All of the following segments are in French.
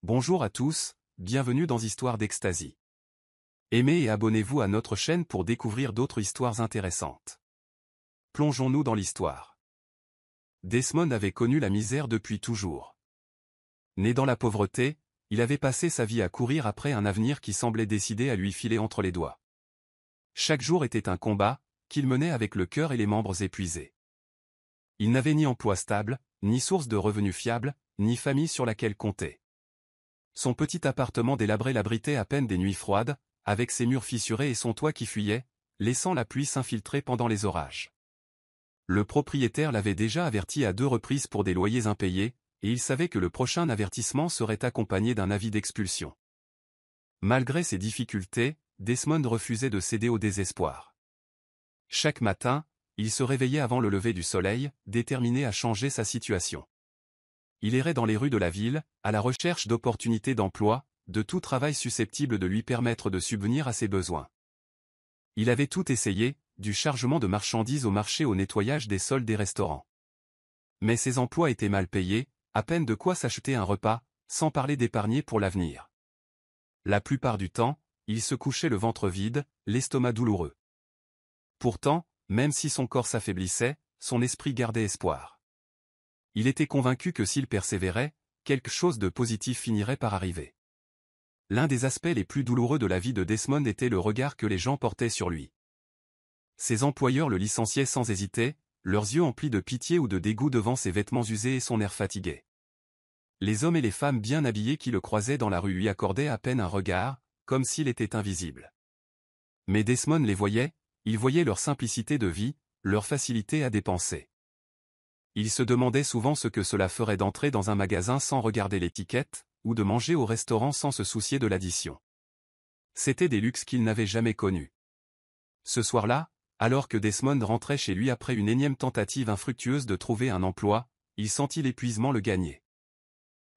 Bonjour à tous, bienvenue dans Histoire d'Extasie. Aimez et abonnez-vous à notre chaîne pour découvrir d'autres histoires intéressantes. Plongeons-nous dans l'histoire. Desmond avait connu la misère depuis toujours. Né dans la pauvreté, il avait passé sa vie à courir après un avenir qui semblait décidé à lui filer entre les doigts. Chaque jour était un combat, qu'il menait avec le cœur et les membres épuisés. Il n'avait ni emploi stable, ni source de revenus fiable, ni famille sur laquelle compter. Son petit appartement délabré l'abritait à peine des nuits froides, avec ses murs fissurés et son toit qui fuyait, laissant la pluie s'infiltrer pendant les orages. Le propriétaire l'avait déjà averti à 2 reprises pour des loyers impayés, et il savait que le prochain avertissement serait accompagné d'un avis d'expulsion. Malgré ces difficultés, Desmond refusait de céder au désespoir. Chaque matin, il se réveillait avant le lever du soleil, déterminé à changer sa situation. Il errait dans les rues de la ville, à la recherche d'opportunités d'emploi, de tout travail susceptible de lui permettre de subvenir à ses besoins. Il avait tout essayé, du chargement de marchandises au marché au nettoyage des sols des restaurants. Mais ses emplois étaient mal payés, à peine de quoi s'acheter un repas, sans parler d'épargner pour l'avenir. La plupart du temps, il se couchait le ventre vide, l'estomac douloureux. Pourtant, même si son corps s'affaiblissait, son esprit gardait espoir. Il était convaincu que s'il persévérait, quelque chose de positif finirait par arriver. L'un des aspects les plus douloureux de la vie de Desmond était le regard que les gens portaient sur lui. Ses employeurs le licenciaient sans hésiter, leurs yeux emplis de pitié ou de dégoût devant ses vêtements usés et son air fatigué. Les hommes et les femmes bien habillés qui le croisaient dans la rue lui accordaient à peine un regard, comme s'il était invisible. Mais Desmond les voyait, il voyait leur simplicité de vie, leur facilité à dépenser. Il se demandait souvent ce que cela ferait d'entrer dans un magasin sans regarder l'étiquette, ou de manger au restaurant sans se soucier de l'addition. C'étaient des luxes qu'il n'avait jamais connus. Ce soir-là, alors que Desmond rentrait chez lui après une énième tentative infructueuse de trouver un emploi, il sentit l'épuisement le gagner.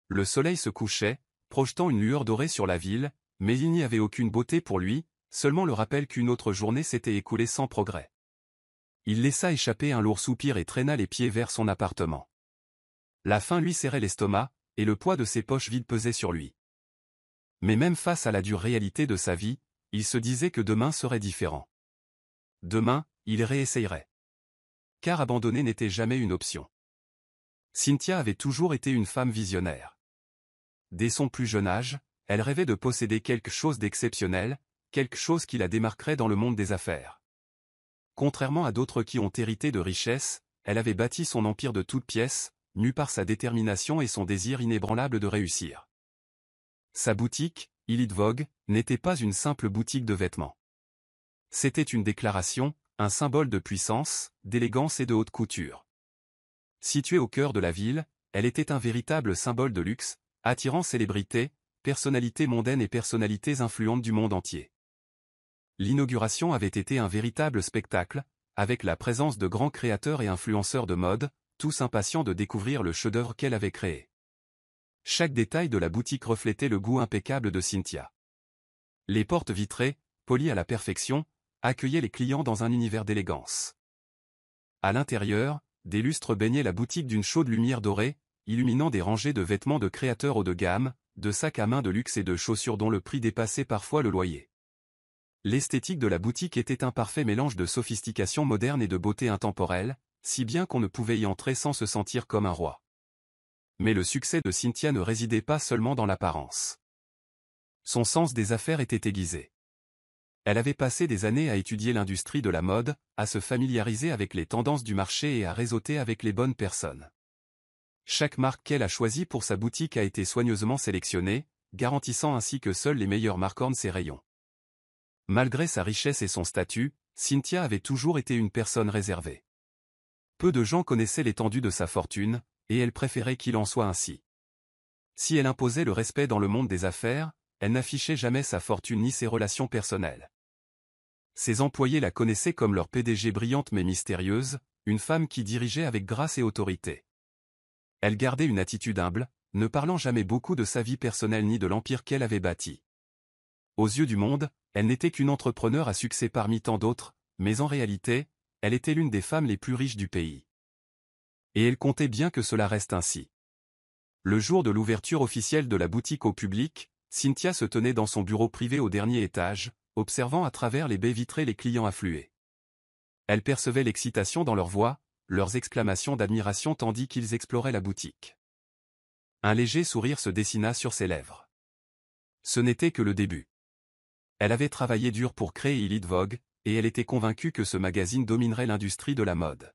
Le soleil se couchait, projetant une lueur dorée sur la ville, mais il n'y avait aucune beauté pour lui, seulement le rappel qu'une autre journée s'était écoulée sans progrès. Il laissa échapper un lourd soupir et traîna les pieds vers son appartement. La faim lui serrait l'estomac, et le poids de ses poches vides pesait sur lui. Mais même face à la dure réalité de sa vie, il se disait que demain serait différent. Demain, il réessayerait. Car abandonner n'était jamais une option. Cynthia avait toujours été une femme visionnaire. Dès son plus jeune âge, elle rêvait de posséder quelque chose d'exceptionnel, quelque chose qui la démarquerait dans le monde des affaires. Contrairement à d'autres qui ont hérité de richesses, elle avait bâti son empire de toutes pièces, mue par sa détermination et son désir inébranlable de réussir. Sa boutique, Elite Vogue, n'était pas une simple boutique de vêtements. C'était une déclaration, un symbole de puissance, d'élégance et de haute couture. Située au cœur de la ville, elle était un véritable symbole de luxe, attirant célébrités, personnalités mondaines et personnalités influentes du monde entier. L'inauguration avait été un véritable spectacle, avec la présence de grands créateurs et influenceurs de mode, tous impatients de découvrir le chef-d'œuvre qu'elle avait créé. Chaque détail de la boutique reflétait le goût impeccable de Cynthia. Les portes vitrées, polies à la perfection, accueillaient les clients dans un univers d'élégance. À l'intérieur, des lustres baignaient la boutique d'une chaude lumière dorée, illuminant des rangées de vêtements de créateurs haut de gamme, de sacs à main de luxe et de chaussures dont le prix dépassait parfois le loyer. L'esthétique de la boutique était un parfait mélange de sophistication moderne et de beauté intemporelle, si bien qu'on ne pouvait y entrer sans se sentir comme un roi. Mais le succès de Cynthia ne résidait pas seulement dans l'apparence. Son sens des affaires était aiguisé. Elle avait passé des années à étudier l'industrie de la mode, à se familiariser avec les tendances du marché et à réseauter avec les bonnes personnes. Chaque marque qu'elle a choisie pour sa boutique a été soigneusement sélectionnée, garantissant ainsi que seules les meilleures marques ornent ses rayons. Malgré sa richesse et son statut, Cynthia avait toujours été une personne réservée. Peu de gens connaissaient l'étendue de sa fortune, et elle préférait qu'il en soit ainsi. Si elle imposait le respect dans le monde des affaires, elle n'affichait jamais sa fortune ni ses relations personnelles. Ses employés la connaissaient comme leur PDG brillante mais mystérieuse, une femme qui dirigeait avec grâce et autorité. Elle gardait une attitude humble, ne parlant jamais beaucoup de sa vie personnelle ni de l'empire qu'elle avait bâti. Aux yeux du monde, elle n'était qu'une entrepreneure à succès parmi tant d'autres, mais en réalité, elle était l'une des femmes les plus riches du pays. Et elle comptait bien que cela reste ainsi. Le jour de l'ouverture officielle de la boutique au public, Cynthia se tenait dans son bureau privé au dernier étage, observant à travers les baies vitrées les clients affluer. Elle percevait l'excitation dans leurs voix, leurs exclamations d'admiration tandis qu'ils exploraient la boutique. Un léger sourire se dessina sur ses lèvres. Ce n'était que le début. Elle avait travaillé dur pour créer Elite Vogue, et elle était convaincue que ce magazine dominerait l'industrie de la mode.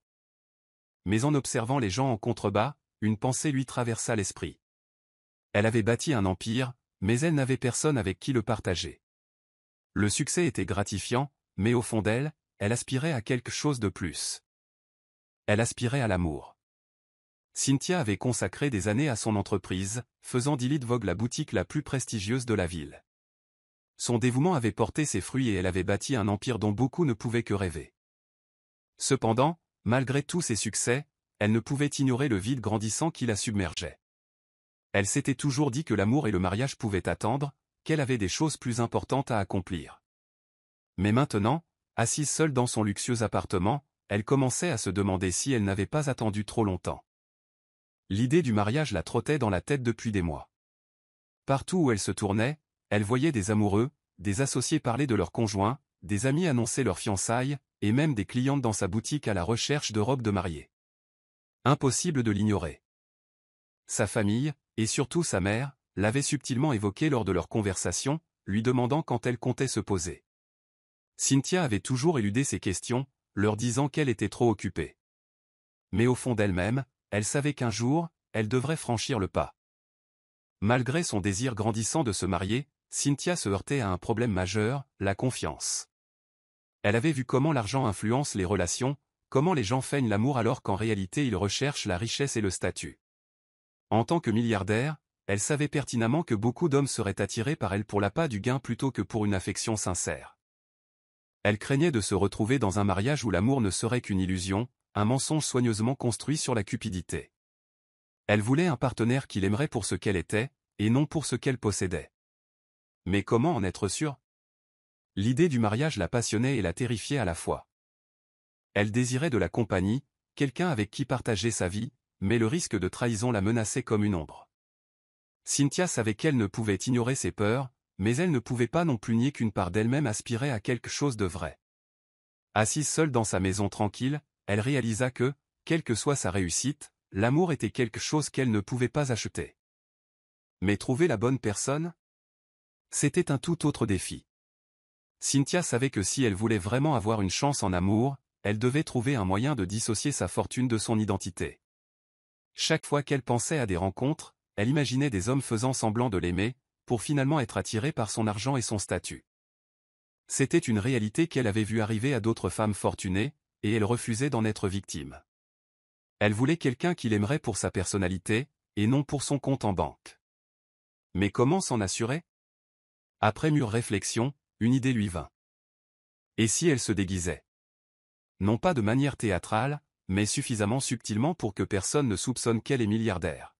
Mais en observant les gens en contrebas, une pensée lui traversa l'esprit. Elle avait bâti un empire, mais elle n'avait personne avec qui le partager. Le succès était gratifiant, mais au fond d'elle, elle aspirait à quelque chose de plus. Elle aspirait à l'amour. Cynthia avait consacré des années à son entreprise, faisant d'Elite Vogue la boutique la plus prestigieuse de la ville. Son dévouement avait porté ses fruits et elle avait bâti un empire dont beaucoup ne pouvaient que rêver. Cependant, malgré tous ses succès, elle ne pouvait ignorer le vide grandissant qui la submergeait. Elle s'était toujours dit que l'amour et le mariage pouvaient attendre, qu'elle avait des choses plus importantes à accomplir. Mais maintenant, assise seule dans son luxueux appartement, elle commençait à se demander si elle n'avait pas attendu trop longtemps. L'idée du mariage la trottait dans la tête depuis des mois. Partout où elle se tournait, elle voyait des amoureux, des associés parler de leurs conjoints, des amis annoncer leurs fiançailles, et même des clientes dans sa boutique à la recherche de robes de mariée. Impossible de l'ignorer. Sa famille, et surtout sa mère, l'avaient subtilement évoqué lors de leur conversation, lui demandant quand elle comptait se poser. Cynthia avait toujours éludé ces questions, leur disant qu'elle était trop occupée. Mais au fond d'elle-même, elle savait qu'un jour, elle devrait franchir le pas. Malgré son désir grandissant de se marier, Cynthia se heurtait à un problème majeur, la confiance. Elle avait vu comment l'argent influence les relations, comment les gens feignent l'amour alors qu'en réalité ils recherchent la richesse et le statut. En tant que milliardaire, elle savait pertinemment que beaucoup d'hommes seraient attirés par elle pour l'appât du gain plutôt que pour une affection sincère. Elle craignait de se retrouver dans un mariage où l'amour ne serait qu'une illusion, un mensonge soigneusement construit sur la cupidité. Elle voulait un partenaire qui l'aimerait pour ce qu'elle était, et non pour ce qu'elle possédait. Mais comment en être sûre? L'idée du mariage la passionnait et la terrifiait à la fois. Elle désirait de la compagnie, quelqu'un avec qui partager sa vie, mais le risque de trahison la menaçait comme une ombre. Cynthia savait qu'elle ne pouvait ignorer ses peurs, mais elle ne pouvait pas non plus nier qu'une part d'elle-même aspirait à quelque chose de vrai. Assise seule dans sa maison tranquille, elle réalisa que, quelle que soit sa réussite, l'amour était quelque chose qu'elle ne pouvait pas acheter. Mais trouver la bonne personne? C'était un tout autre défi. Cynthia savait que si elle voulait vraiment avoir une chance en amour, elle devait trouver un moyen de dissocier sa fortune de son identité. Chaque fois qu'elle pensait à des rencontres, elle imaginait des hommes faisant semblant de l'aimer, pour finalement être attirés par son argent et son statut. C'était une réalité qu'elle avait vue arriver à d'autres femmes fortunées, et elle refusait d'en être victime. Elle voulait quelqu'un qui l'aimerait pour sa personnalité, et non pour son compte en banque. Mais comment s'en assurer? Après mûre réflexion, une idée lui vint. Et si elle se déguisait? Non pas de manière théâtrale, mais suffisamment subtilement pour que personne ne soupçonne qu'elle est milliardaire.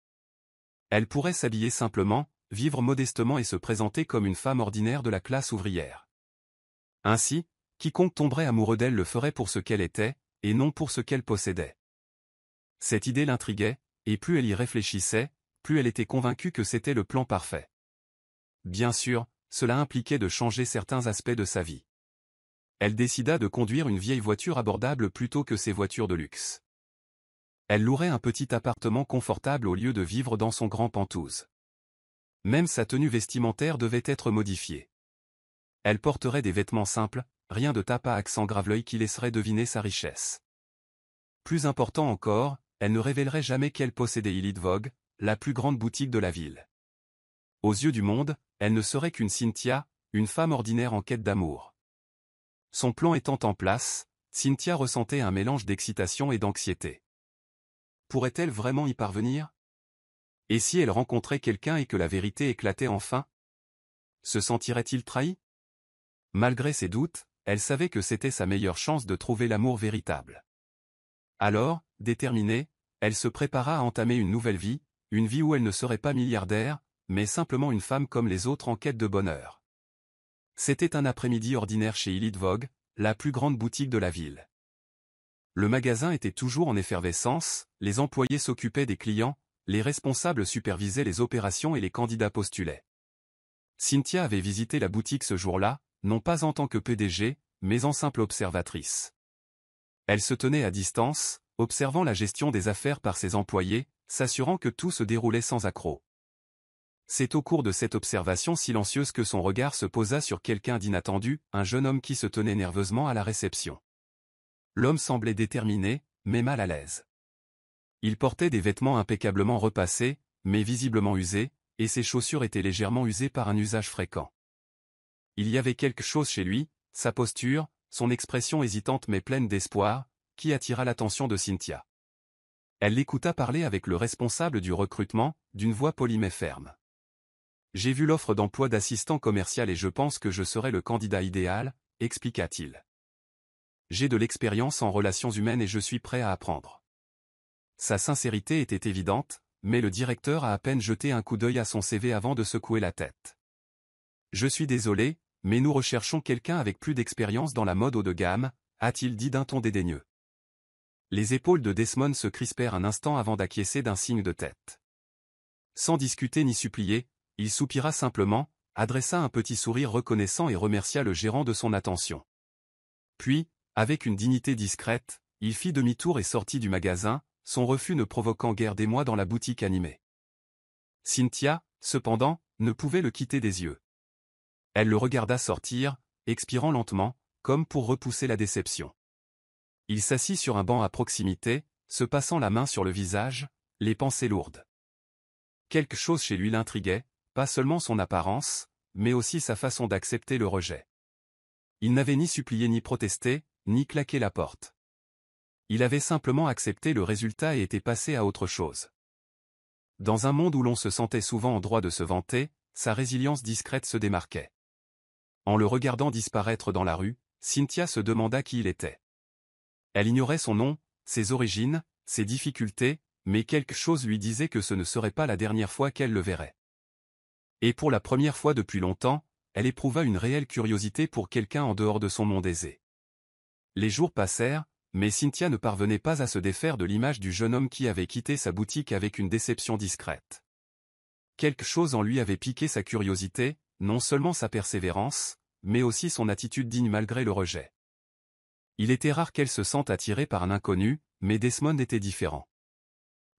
Elle pourrait s'habiller simplement, vivre modestement et se présenter comme une femme ordinaire de la classe ouvrière. Ainsi, quiconque tomberait amoureux d'elle le ferait pour ce qu'elle était, et non pour ce qu'elle possédait. Cette idée l'intriguait, et plus elle y réfléchissait, plus elle était convaincue que c'était le plan parfait. Bien sûr, cela impliquait de changer certains aspects de sa vie. Elle décida de conduire une vieille voiture abordable plutôt que ses voitures de luxe. Elle louerait un petit appartement confortable au lieu de vivre dans son grand Penthouse. Même sa tenue vestimentaire devait être modifiée. Elle porterait des vêtements simples, rien de tape à accent grave-l'œil qui laisserait deviner sa richesse. Plus important encore, elle ne révélerait jamais qu'elle possédait Elite Vogue, la plus grande boutique de la ville. Aux yeux du monde, elle ne serait qu'une Cynthia, une femme ordinaire en quête d'amour. Son plan étant en place, Cynthia ressentait un mélange d'excitation et d'anxiété. Pourrait-elle vraiment y parvenir? Et si elle rencontrait quelqu'un et que la vérité éclatait enfin? Se sentirait-il trahi? Malgré ses doutes, elle savait que c'était sa meilleure chance de trouver l'amour véritable. Alors, déterminée, elle se prépara à entamer une nouvelle vie, une vie où elle ne serait pas milliardaire, mais simplement une femme comme les autres en quête de bonheur. C'était un après-midi ordinaire chez Elite Vogue, la plus grande boutique de la ville. Le magasin était toujours en effervescence, les employés s'occupaient des clients, les responsables supervisaient les opérations et les candidats postulaient. Cynthia avait visité la boutique ce jour-là, non pas en tant que PDG, mais en simple observatrice. Elle se tenait à distance, observant la gestion des affaires par ses employés, s'assurant que tout se déroulait sans accroc. C'est au cours de cette observation silencieuse que son regard se posa sur quelqu'un d'inattendu, un jeune homme qui se tenait nerveusement à la réception. L'homme semblait déterminé, mais mal à l'aise. Il portait des vêtements impeccablement repassés, mais visiblement usés, et ses chaussures étaient légèrement usées par un usage fréquent. Il y avait quelque chose chez lui, sa posture, son expression hésitante mais pleine d'espoir, qui attira l'attention de Cynthia. Elle l'écouta parler avec le responsable du recrutement, d'une voix polie mais ferme. « J'ai vu l'offre d'emploi d'assistant commercial et je pense que je serai le candidat idéal, expliqua-t-il. J'ai de l'expérience en relations humaines et je suis prêt à apprendre. » Sa sincérité était évidente, mais le directeur a à peine jeté un coup d'œil à son CV avant de secouer la tête. « Je suis désolé, mais nous recherchons quelqu'un avec plus d'expérience dans la mode haut de gamme, a-t-il dit d'un ton dédaigneux. Les épaules de Desmond se crispèrent un instant avant d'acquiescer d'un signe de tête. Sans discuter ni supplier, il soupira simplement, adressa un petit sourire reconnaissant et remercia le gérant de son attention. Puis, avec une dignité discrète, il fit demi-tour et sortit du magasin, son refus ne provoquant guère d'émoi dans la boutique animée. Cynthia, cependant, ne pouvait le quitter des yeux. Elle le regarda sortir, expirant lentement, comme pour repousser la déception. Il s'assit sur un banc à proximité, se passant la main sur le visage, les pensées lourdes. Quelque chose chez lui l'intriguait, pas seulement son apparence, mais aussi sa façon d'accepter le rejet. Il n'avait ni supplié ni protesté, ni claqué la porte. Il avait simplement accepté le résultat et était passé à autre chose. Dans un monde où l'on se sentait souvent en droit de se vanter, sa résilience discrète se démarquait. En le regardant disparaître dans la rue, Cynthia se demanda qui il était. Elle ignorait son nom, ses origines, ses difficultés, mais quelque chose lui disait que ce ne serait pas la dernière fois qu'elle le verrait. Et pour la première fois depuis longtemps, elle éprouva une réelle curiosité pour quelqu'un en dehors de son monde aisé. Les jours passèrent, mais Cynthia ne parvenait pas à se défaire de l'image du jeune homme qui avait quitté sa boutique avec une déception discrète. Quelque chose en lui avait piqué sa curiosité, non seulement sa persévérance, mais aussi son attitude digne malgré le rejet. Il était rare qu'elle se sente attirée par un inconnu, mais Desmond était différent.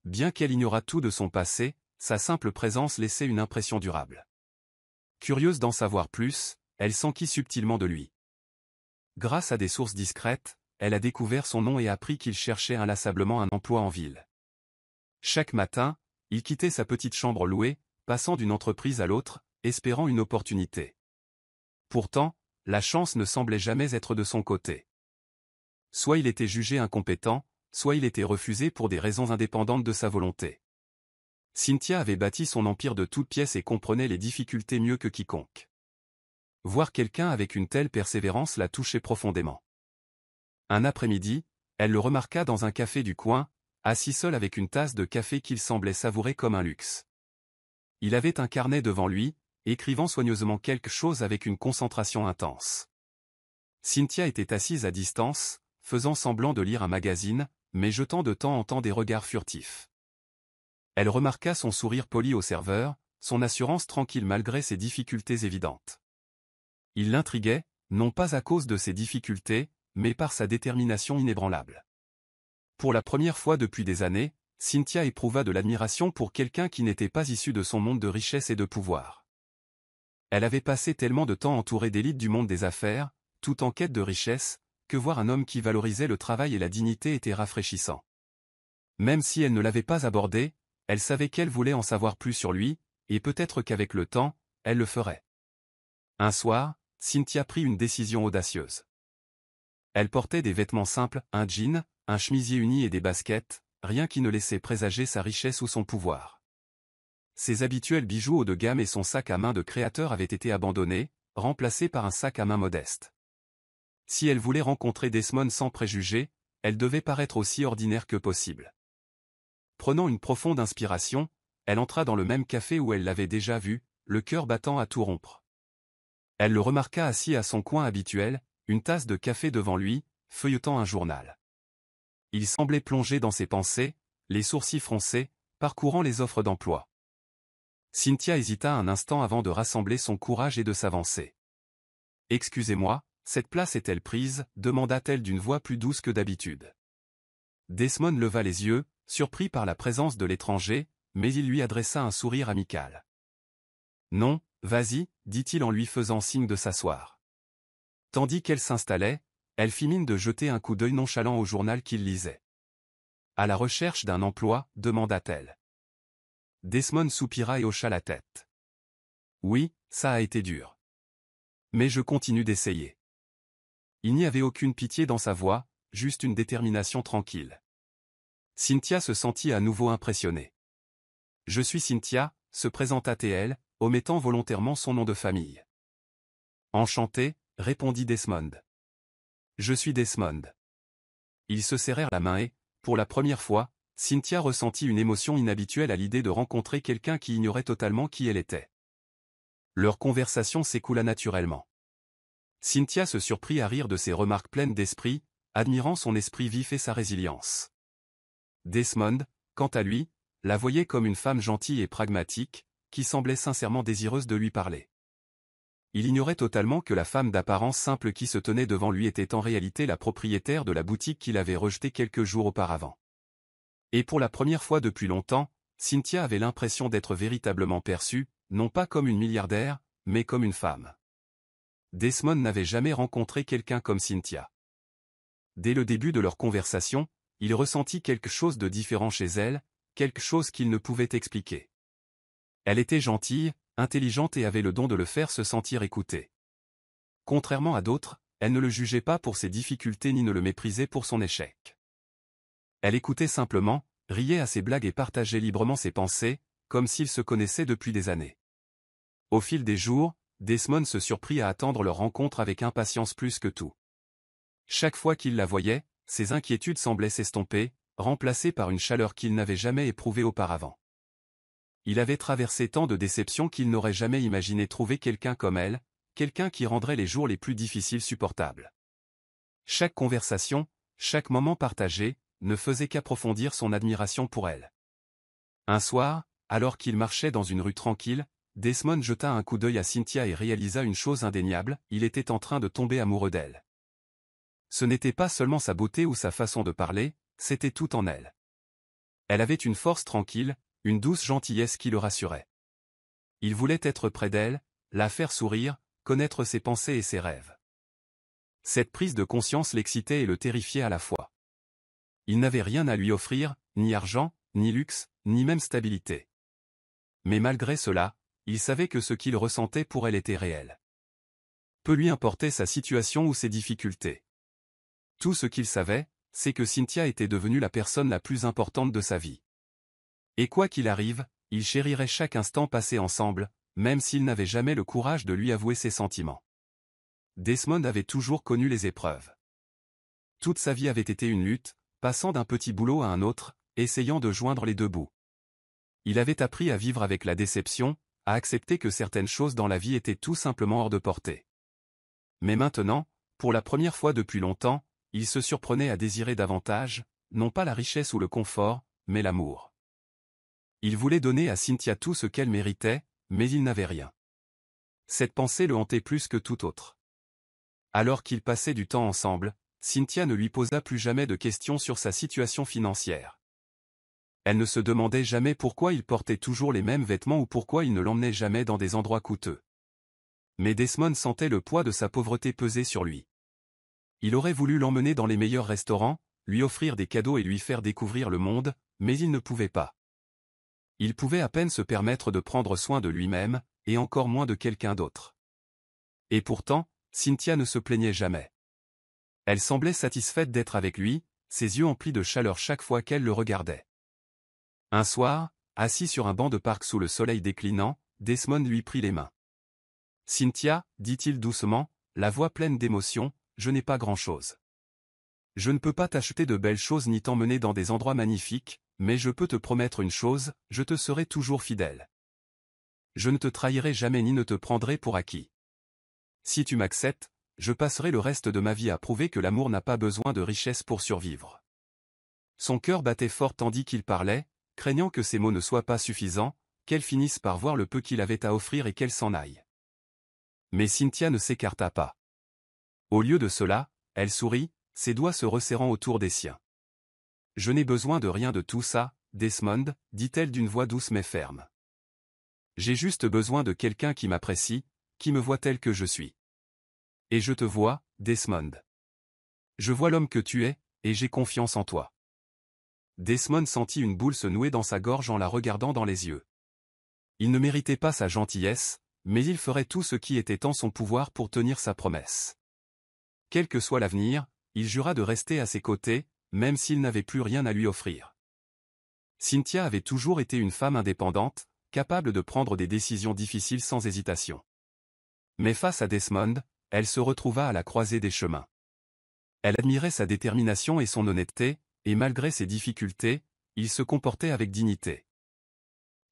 Bien qu'elle ignorât tout de son passé, sa simple présence laissait une impression durable. Curieuse d'en savoir plus, elle s'enquit subtilement de lui. Grâce à des sources discrètes, elle a découvert son nom et appris qu'il cherchait inlassablement un emploi en ville. Chaque matin, il quittait sa petite chambre louée, passant d'une entreprise à l'autre, espérant une opportunité. Pourtant, la chance ne semblait jamais être de son côté. Soit il était jugé incompétent, soit il était refusé pour des raisons indépendantes de sa volonté. Cynthia avait bâti son empire de toutes pièces et comprenait les difficultés mieux que quiconque. Voir quelqu'un avec une telle persévérance la touchait profondément. Un après-midi, elle le remarqua dans un café du coin, assis seul avec une tasse de café qu'il semblait savourer comme un luxe. Il avait un carnet devant lui, écrivant soigneusement quelque chose avec une concentration intense. Cynthia était assise à distance, faisant semblant de lire un magazine, mais jetant de temps en temps des regards furtifs. Elle remarqua son sourire poli au serveur, son assurance tranquille malgré ses difficultés évidentes. Il l'intriguait, non pas à cause de ses difficultés, mais par sa détermination inébranlable. Pour la première fois depuis des années, Cynthia éprouva de l'admiration pour quelqu'un qui n'était pas issu de son monde de richesse et de pouvoir. Elle avait passé tellement de temps entourée d'élites du monde des affaires, tout en quête de richesse, que voir un homme qui valorisait le travail et la dignité était rafraîchissant. Même si elle ne l'avait pas abordé, elle savait qu'elle voulait en savoir plus sur lui, et peut-être qu'avec le temps, elle le ferait. Un soir, Cynthia prit une décision audacieuse. Elle portait des vêtements simples, un jean, un chemisier uni et des baskets, rien qui ne laissait présager sa richesse ou son pouvoir. Ses habituels bijoux haut de gamme et son sac à main de créateur avaient été abandonnés, remplacés par un sac à main modeste. Si elle voulait rencontrer Desmond sans préjugés, elle devait paraître aussi ordinaire que possible. Prenant une profonde inspiration, elle entra dans le même café où elle l'avait déjà vu, le cœur battant à tout rompre. Elle le remarqua assis à son coin habituel, une tasse de café devant lui, feuilletant un journal. Il semblait plongé dans ses pensées, les sourcils froncés, parcourant les offres d'emploi. Cynthia hésita un instant avant de rassembler son courage et de s'avancer. « Excusez-moi, cette place est-elle prise ?» demanda-t-elle d'une voix plus douce que d'habitude. Desmond leva les yeux, surpris par la présence de l'étranger, mais il lui adressa un sourire amical. « Non, vas-y, » dit-il en lui faisant signe de s'asseoir. Tandis qu'elle s'installait, elle fit mine de jeter un coup d'œil nonchalant au journal qu'il lisait. « À la recherche d'un emploi ?» demanda-t-elle. Desmond soupira et hocha la tête. « Oui, ça a été dur. Mais je continue d'essayer. » Il n'y avait aucune pitié dans sa voix, juste une détermination tranquille. Cynthia se sentit à nouveau impressionnée. « Je suis Cynthia » se présenta-t-elle, omettant volontairement son nom de famille. « Enchanté » répondit Desmond. « Je suis Desmond. » Ils se serrèrent la main et, pour la première fois, Cynthia ressentit une émotion inhabituelle à l'idée de rencontrer quelqu'un qui ignorait totalement qui elle était. Leur conversation s'écoula naturellement. Cynthia se surprit à rire de ses remarques pleines d'esprit, admirant son esprit vif et sa résilience. Desmond, quant à lui, la voyait comme une femme gentille et pragmatique, qui semblait sincèrement désireuse de lui parler. Il ignorait totalement que la femme d'apparence simple qui se tenait devant lui était en réalité la propriétaire de la boutique qu'il avait rejetée quelques jours auparavant. Et pour la première fois depuis longtemps, Cynthia avait l'impression d'être véritablement perçue, non pas comme une milliardaire, mais comme une femme. Desmond n'avait jamais rencontré quelqu'un comme Cynthia. Dès le début de leur conversation, il ressentit quelque chose de différent chez elle, quelque chose qu'il ne pouvait expliquer. Elle était gentille, intelligente et avait le don de le faire se sentir écoutée. Contrairement à d'autres, elle ne le jugeait pas pour ses difficultés ni ne le méprisait pour son échec. Elle écoutait simplement, riait à ses blagues et partageait librement ses pensées, comme s'ils se connaissaient depuis des années. Au fil des jours, Desmond se surprit à attendre leur rencontre avec impatience plus que tout. Chaque fois qu'il la voyait, ses inquiétudes semblaient s'estomper, remplacées par une chaleur qu'il n'avait jamais éprouvée auparavant. Il avait traversé tant de déceptions qu'il n'aurait jamais imaginé trouver quelqu'un comme elle, quelqu'un qui rendrait les jours les plus difficiles supportables. Chaque conversation, chaque moment partagé, ne faisait qu'approfondir son admiration pour elle. Un soir, alors qu'il marchait dans une rue tranquille, Desmond jeta un coup d'œil à Cynthia et réalisa une chose indéniable, il était en train de tomber amoureux d'elle. Ce n'était pas seulement sa beauté ou sa façon de parler, c'était tout en elle. Elle avait une force tranquille, une douce gentillesse qui le rassurait. Il voulait être près d'elle, la faire sourire, connaître ses pensées et ses rêves. Cette prise de conscience l'excitait et le terrifiait à la fois. Il n'avait rien à lui offrir, ni argent, ni luxe, ni même stabilité. Mais malgré cela, il savait que ce qu'il ressentait pour elle était réel. Peu lui importait sa situation ou ses difficultés. Tout ce qu'il savait, c'est que Cynthia était devenue la personne la plus importante de sa vie. Et quoi qu'il arrive, il chérirait chaque instant passé ensemble, même s'il n'avait jamais le courage de lui avouer ses sentiments. Desmond avait toujours connu les épreuves. Toute sa vie avait été une lutte, passant d'un petit boulot à un autre, essayant de joindre les deux bouts. Il avait appris à vivre avec la déception, à accepter que certaines choses dans la vie étaient tout simplement hors de portée. Mais maintenant, pour la première fois depuis longtemps, il se surprenait à désirer davantage, non pas la richesse ou le confort, mais l'amour. Il voulait donner à Cynthia tout ce qu'elle méritait, mais il n'avait rien. Cette pensée le hantait plus que tout autre. Alors qu'ils passaient du temps ensemble, Cynthia ne lui posa plus jamais de questions sur sa situation financière. Elle ne se demandait jamais pourquoi il portait toujours les mêmes vêtements ou pourquoi il ne l'emmenait jamais dans des endroits coûteux. Mais Desmond sentait le poids de sa pauvreté peser sur lui. Il aurait voulu l'emmener dans les meilleurs restaurants, lui offrir des cadeaux et lui faire découvrir le monde, mais il ne pouvait pas. Il pouvait à peine se permettre de prendre soin de lui-même, et encore moins de quelqu'un d'autre. Et pourtant, Cynthia ne se plaignait jamais. Elle semblait satisfaite d'être avec lui, ses yeux emplis de chaleur chaque fois qu'elle le regardait. Un soir, assis sur un banc de parc sous le soleil déclinant, Desmond lui prit les mains. « Cynthia, dit-il doucement, la voix pleine d'émotion, je n'ai pas grand-chose. Je ne peux pas t'acheter de belles choses ni t'emmener dans des endroits magnifiques, mais je peux te promettre une chose, je te serai toujours fidèle. Je ne te trahirai jamais ni ne te prendrai pour acquis. Si tu m'acceptes, je passerai le reste de ma vie à prouver que l'amour n'a pas besoin de richesse pour survivre. » Son cœur battait fort tandis qu'il parlait, craignant que ses mots ne soient pas suffisants, qu'elle finisse par voir le peu qu'il avait à offrir et qu'elle s'en aille. Mais Cynthia ne s'écarta pas. Au lieu de cela, elle sourit, ses doigts se resserrant autour des siens. « Je n'ai besoin de rien de tout ça, Desmond, dit-elle d'une voix douce mais ferme. J'ai juste besoin de quelqu'un qui m'apprécie, qui me voit tel que je suis. Et je te vois, Desmond. Je vois l'homme que tu es, et j'ai confiance en toi. » Desmond sentit une boule se nouer dans sa gorge en la regardant dans les yeux. Il ne méritait pas sa gentillesse, mais il ferait tout ce qui était en son pouvoir pour tenir sa promesse. Quel que soit l'avenir, il jura de rester à ses côtés, même s'il n'avait plus rien à lui offrir. Cynthia avait toujours été une femme indépendante, capable de prendre des décisions difficiles sans hésitation. Mais face à Desmond, elle se retrouva à la croisée des chemins. Elle admirait sa détermination et son honnêteté, et malgré ses difficultés, il se comportait avec dignité.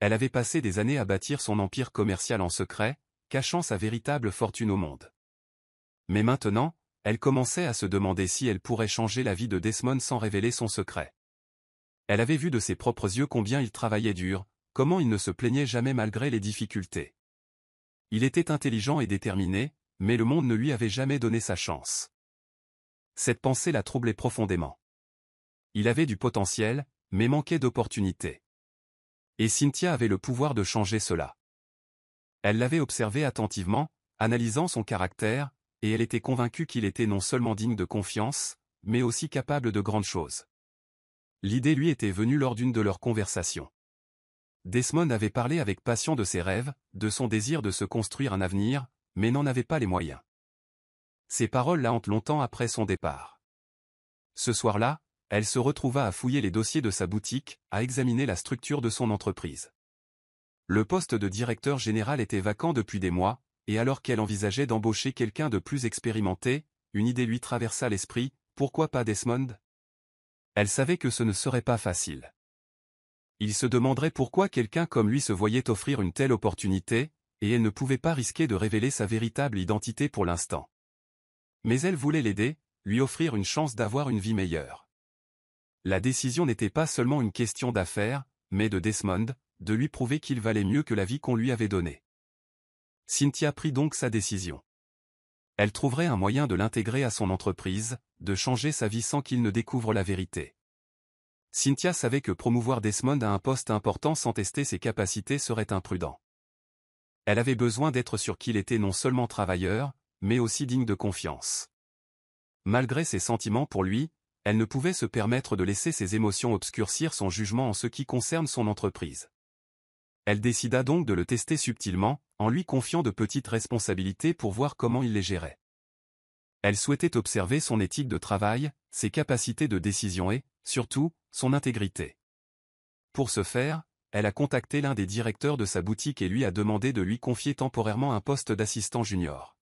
Elle avait passé des années à bâtir son empire commercial en secret, cachant sa véritable fortune au monde. Mais maintenant, elle commençait à se demander si elle pourrait changer la vie de Desmond sans révéler son secret. Elle avait vu de ses propres yeux combien il travaillait dur, comment il ne se plaignait jamais malgré les difficultés. Il était intelligent et déterminé, mais le monde ne lui avait jamais donné sa chance. Cette pensée la troublait profondément. Il avait du potentiel, mais manquait d'opportunités. Et Cynthia avait le pouvoir de changer cela. Elle l'avait observé attentivement, analysant son caractère, et elle était convaincue qu'il était non seulement digne de confiance, mais aussi capable de grandes choses. L'idée lui était venue lors d'une de leurs conversations. Desmond avait parlé avec passion de ses rêves, de son désir de se construire un avenir, mais n'en avait pas les moyens. Ces paroles la hantent longtemps après son départ. Ce soir-là, elle se retrouva à fouiller les dossiers de sa boutique, à examiner la structure de son entreprise. Le poste de directeur général était vacant depuis des mois, et alors qu'elle envisageait d'embaucher quelqu'un de plus expérimenté, une idée lui traversa l'esprit, pourquoi pas Desmond? Elle savait que ce ne serait pas facile. Il se demanderait pourquoi quelqu'un comme lui se voyait offrir une telle opportunité, et elle ne pouvait pas risquer de révéler sa véritable identité pour l'instant. Mais elle voulait l'aider, lui offrir une chance d'avoir une vie meilleure. La décision n'était pas seulement une question d'affaires, mais de Desmond, de lui prouver qu'il valait mieux que la vie qu'on lui avait donnée. Cynthia prit donc sa décision. Elle trouverait un moyen de l'intégrer à son entreprise, de changer sa vie sans qu'il ne découvre la vérité. Cynthia savait que promouvoir Desmond à un poste important sans tester ses capacités serait imprudent. Elle avait besoin d'être sûre qu'il était non seulement travailleur, mais aussi digne de confiance. Malgré ses sentiments pour lui, elle ne pouvait se permettre de laisser ses émotions obscurcir son jugement en ce qui concerne son entreprise. Elle décida donc de le tester subtilement, en lui confiant de petites responsabilités pour voir comment il les gérait. Elle souhaitait observer son éthique de travail, ses capacités de décision et, surtout, son intégrité. Pour ce faire, elle a contacté l'un des directeurs de sa boutique et lui a demandé de lui confier temporairement un poste d'assistant junior.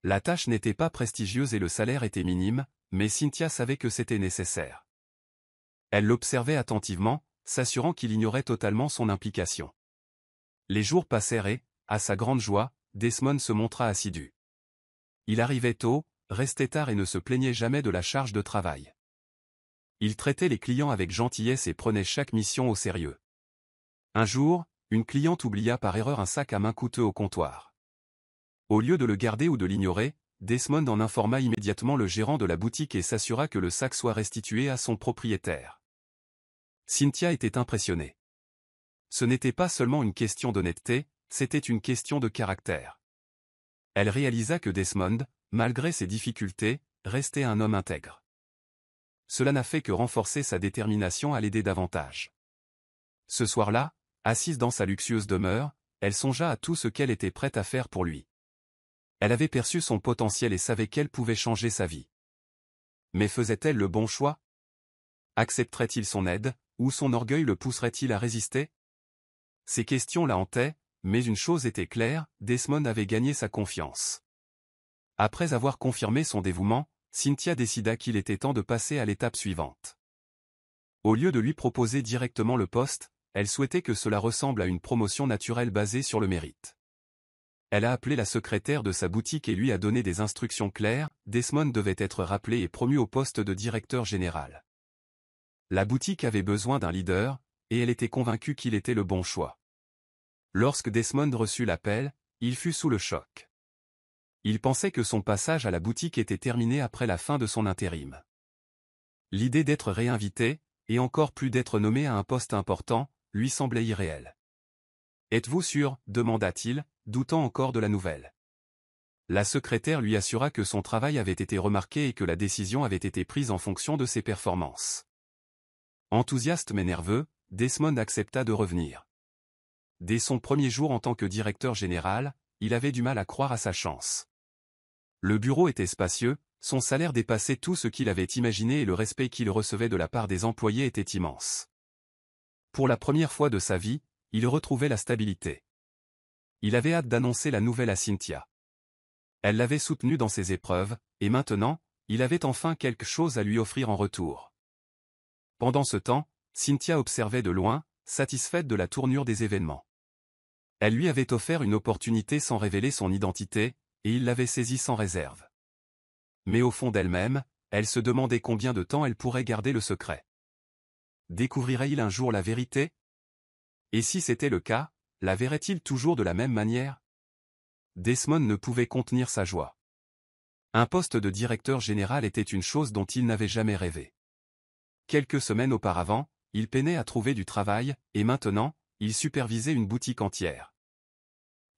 La tâche n'était pas prestigieuse et le salaire était minime, mais Cynthia savait que c'était nécessaire. Elle l'observait attentivement, s'assurant qu'il ignorait totalement son implication. Les jours passèrent et, à sa grande joie, Desmond se montra assidu. Il arrivait tôt, restait tard et ne se plaignait jamais de la charge de travail. Il traitait les clients avec gentillesse et prenait chaque mission au sérieux. Un jour, une cliente oublia par erreur un sac à main coûteux au comptoir. Au lieu de le garder ou de l'ignorer, Desmond en informa immédiatement le gérant de la boutique et s'assura que le sac soit restitué à son propriétaire. Cynthia était impressionnée. Ce n'était pas seulement une question d'honnêteté, c'était une question de caractère. Elle réalisa que Desmond, malgré ses difficultés, restait un homme intègre. Cela n'a fait que renforcer sa détermination à l'aider davantage. Ce soir-là, assise dans sa luxueuse demeure, elle songea à tout ce qu'elle était prête à faire pour lui. Elle avait perçu son potentiel et savait qu'elle pouvait changer sa vie. Mais faisait-elle le bon choix? Accepterait-il son aide, ou son orgueil le pousserait-il à résister? Ces questions la hantaient, mais une chose était claire, Desmond avait gagné sa confiance. Après avoir confirmé son dévouement, Cynthia décida qu'il était temps de passer à l'étape suivante. Au lieu de lui proposer directement le poste, elle souhaitait que cela ressemble à une promotion naturelle basée sur le mérite. Elle a appelé la secrétaire de sa boutique et lui a donné des instructions claires, Desmond devait être rappelé et promu au poste de directeur général. La boutique avait besoin d'un leader, et elle était convaincue qu'il était le bon choix. Lorsque Desmond reçut l'appel, il fut sous le choc. Il pensait que son passage à la boutique était terminé après la fin de son intérim. L'idée d'être réinvité, et encore plus d'être nommé à un poste important, lui semblait irréelle. « Êtes-vous sûr ?» demanda-t-il, doutant encore de la nouvelle. La secrétaire lui assura que son travail avait été remarqué et que la décision avait été prise en fonction de ses performances. Enthousiaste mais nerveux, Desmond accepta de revenir. Dès son premier jour en tant que directeur général, il avait du mal à croire à sa chance. Le bureau était spacieux, son salaire dépassait tout ce qu'il avait imaginé et le respect qu'il recevait de la part des employés était immense. Pour la première fois de sa vie, il retrouvait la stabilité. Il avait hâte d'annoncer la nouvelle à Cynthia. Elle l'avait soutenu dans ses épreuves, et maintenant, il avait enfin quelque chose à lui offrir en retour. Pendant ce temps, Cynthia observait de loin, satisfaite de la tournure des événements. Elle lui avait offert une opportunité sans révéler son identité, et il l'avait saisie sans réserve. Mais au fond d'elle-même, elle se demandait combien de temps elle pourrait garder le secret. Découvrirait-il un jour la vérité? Et si c'était le cas, la verrait-il toujours de la même manière? Desmond ne pouvait contenir sa joie. Un poste de directeur général était une chose dont il n'avait jamais rêvé. Quelques semaines auparavant, il peinait à trouver du travail, et maintenant, il supervisait une boutique entière.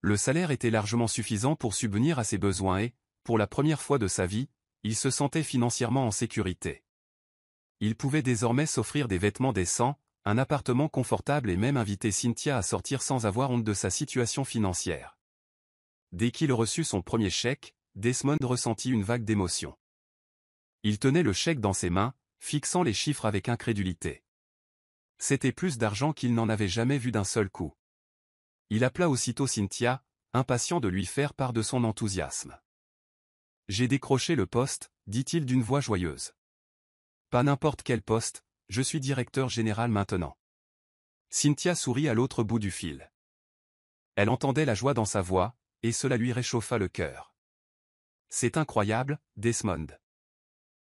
Le salaire était largement suffisant pour subvenir à ses besoins et, pour la première fois de sa vie, il se sentait financièrement en sécurité. Il pouvait désormais s'offrir des vêtements décents, un appartement confortable et même inviter Cynthia à sortir sans avoir honte de sa situation financière. Dès qu'il reçut son premier chèque, Desmond ressentit une vague d'émotion. Il tenait le chèque dans ses mains, fixant les chiffres avec incrédulité. C'était plus d'argent qu'il n'en avait jamais vu d'un seul coup. Il appela aussitôt Cynthia, impatient de lui faire part de son enthousiasme. « J'ai décroché le poste », dit-il d'une voix joyeuse. « Pas n'importe quel poste, je suis directeur général maintenant. » Cynthia sourit à l'autre bout du fil. Elle entendait la joie dans sa voix, et cela lui réchauffa le cœur. « C'est incroyable, Desmond. »«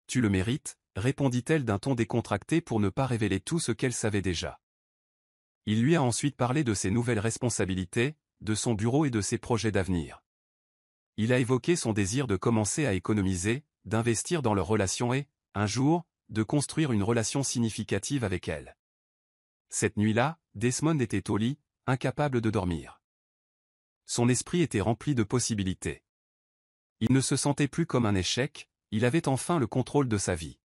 Tu le mérites », répondit-elle d'un ton décontracté pour ne pas révéler tout ce qu'elle savait déjà. Il lui a ensuite parlé de ses nouvelles responsabilités, de son bureau et de ses projets d'avenir. Il a évoqué son désir de commencer à économiser, d'investir dans leur relation et, un jour, de construire une relation significative avec elle. Cette nuit-là, Desmond était au lit, incapable de dormir. Son esprit était rempli de possibilités. Il ne se sentait plus comme un échec, il avait enfin le contrôle de sa vie.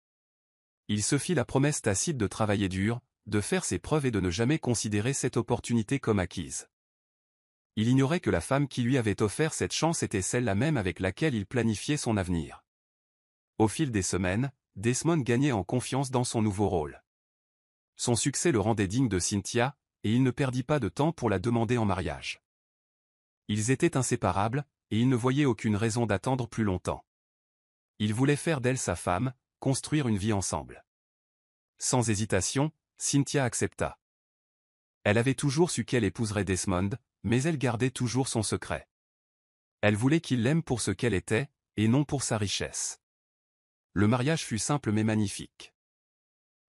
Il se fit la promesse tacite de travailler dur, de faire ses preuves et de ne jamais considérer cette opportunité comme acquise. Il ignorait que la femme qui lui avait offert cette chance était celle-là même avec laquelle il planifiait son avenir. Au fil des semaines, Desmond gagnait en confiance dans son nouveau rôle. Son succès le rendait digne de Cynthia, et il ne perdit pas de temps pour la demander en mariage. Ils étaient inséparables, et il ne voyait aucune raison d'attendre plus longtemps. Il voulait faire d'elle sa femme, construire une vie ensemble. Sans hésitation, Cynthia accepta. Elle avait toujours su qu'elle épouserait Desmond, mais elle gardait toujours son secret. Elle voulait qu'il l'aime pour ce qu'elle était, et non pour sa richesse. Le mariage fut simple mais magnifique.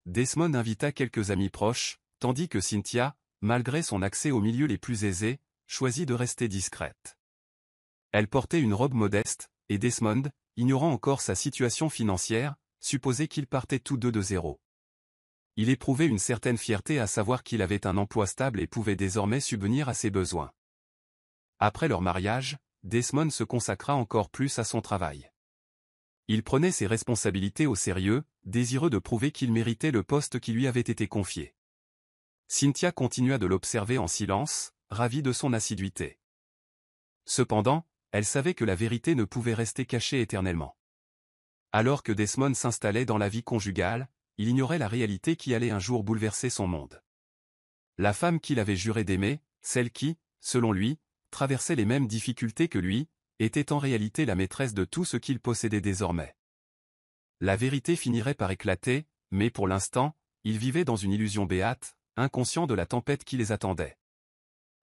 Desmond invita quelques amis proches, tandis que Cynthia, malgré son accès aux milieux les plus aisés, choisit de rester discrète. Elle portait une robe modeste, et Desmond, ignorant encore sa situation financière, supposait qu'ils partaient tous deux de zéro. Il éprouvait une certaine fierté à savoir qu'il avait un emploi stable et pouvait désormais subvenir à ses besoins. Après leur mariage, Desmond se consacra encore plus à son travail. Il prenait ses responsabilités au sérieux, désireux de prouver qu'il méritait le poste qui lui avait été confié. Cynthia continua de l'observer en silence, ravie de son assiduité. Cependant, elle savait que la vérité ne pouvait rester cachée éternellement. Alors que Desmond s'installait dans la vie conjugale, il ignorait la réalité qui allait un jour bouleverser son monde. La femme qu'il avait juré d'aimer, celle qui, selon lui, traversait les mêmes difficultés que lui, était en réalité la maîtresse de tout ce qu'il possédait désormais. La vérité finirait par éclater, mais pour l'instant, il vivait dans une illusion béate, inconscient de la tempête qui les attendait.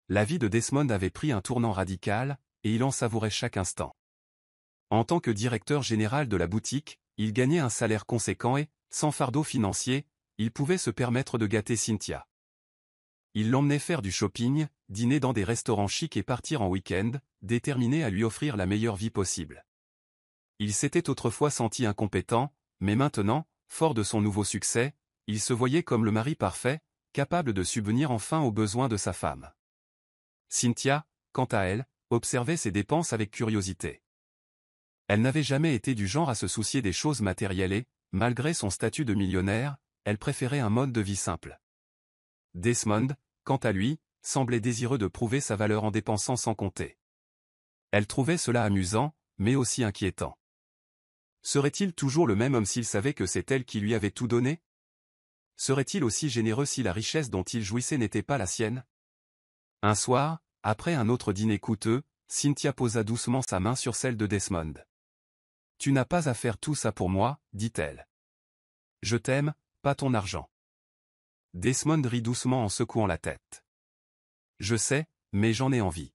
La vie de Desmond avait pris un tournant radical, et il en savourait chaque instant. En tant que directeur général de la boutique, il gagnait un salaire conséquent et, sans fardeau financier, il pouvait se permettre de gâter Cynthia. Il l'emmenait faire du shopping, dîner dans des restaurants chics et partir en week-end, déterminé à lui offrir la meilleure vie possible. Il s'était autrefois senti incompétent, mais maintenant, fort de son nouveau succès, il se voyait comme le mari parfait, capable de subvenir enfin aux besoins de sa femme. Cynthia, quant à elle, observait ses dépenses avec curiosité. Elle n'avait jamais été du genre à se soucier des choses matérielles et, malgré son statut de millionnaire, elle préférait un mode de vie simple. Desmond, quant à lui, semblait désireux de prouver sa valeur en dépensant sans compter. Elle trouvait cela amusant, mais aussi inquiétant. Serait-il toujours le même homme s'il savait que c'est elle qui lui avait tout donné? Serait-il aussi généreux si la richesse dont il jouissait n'était pas la sienne? Un soir, après un autre dîner coûteux, Cynthia posa doucement sa main sur celle de Desmond. « Tu n'as pas à faire tout ça pour moi, dit-elle. Je t'aime, pas ton argent. » Desmond rit doucement en secouant la tête. « Je sais, mais j'en ai envie.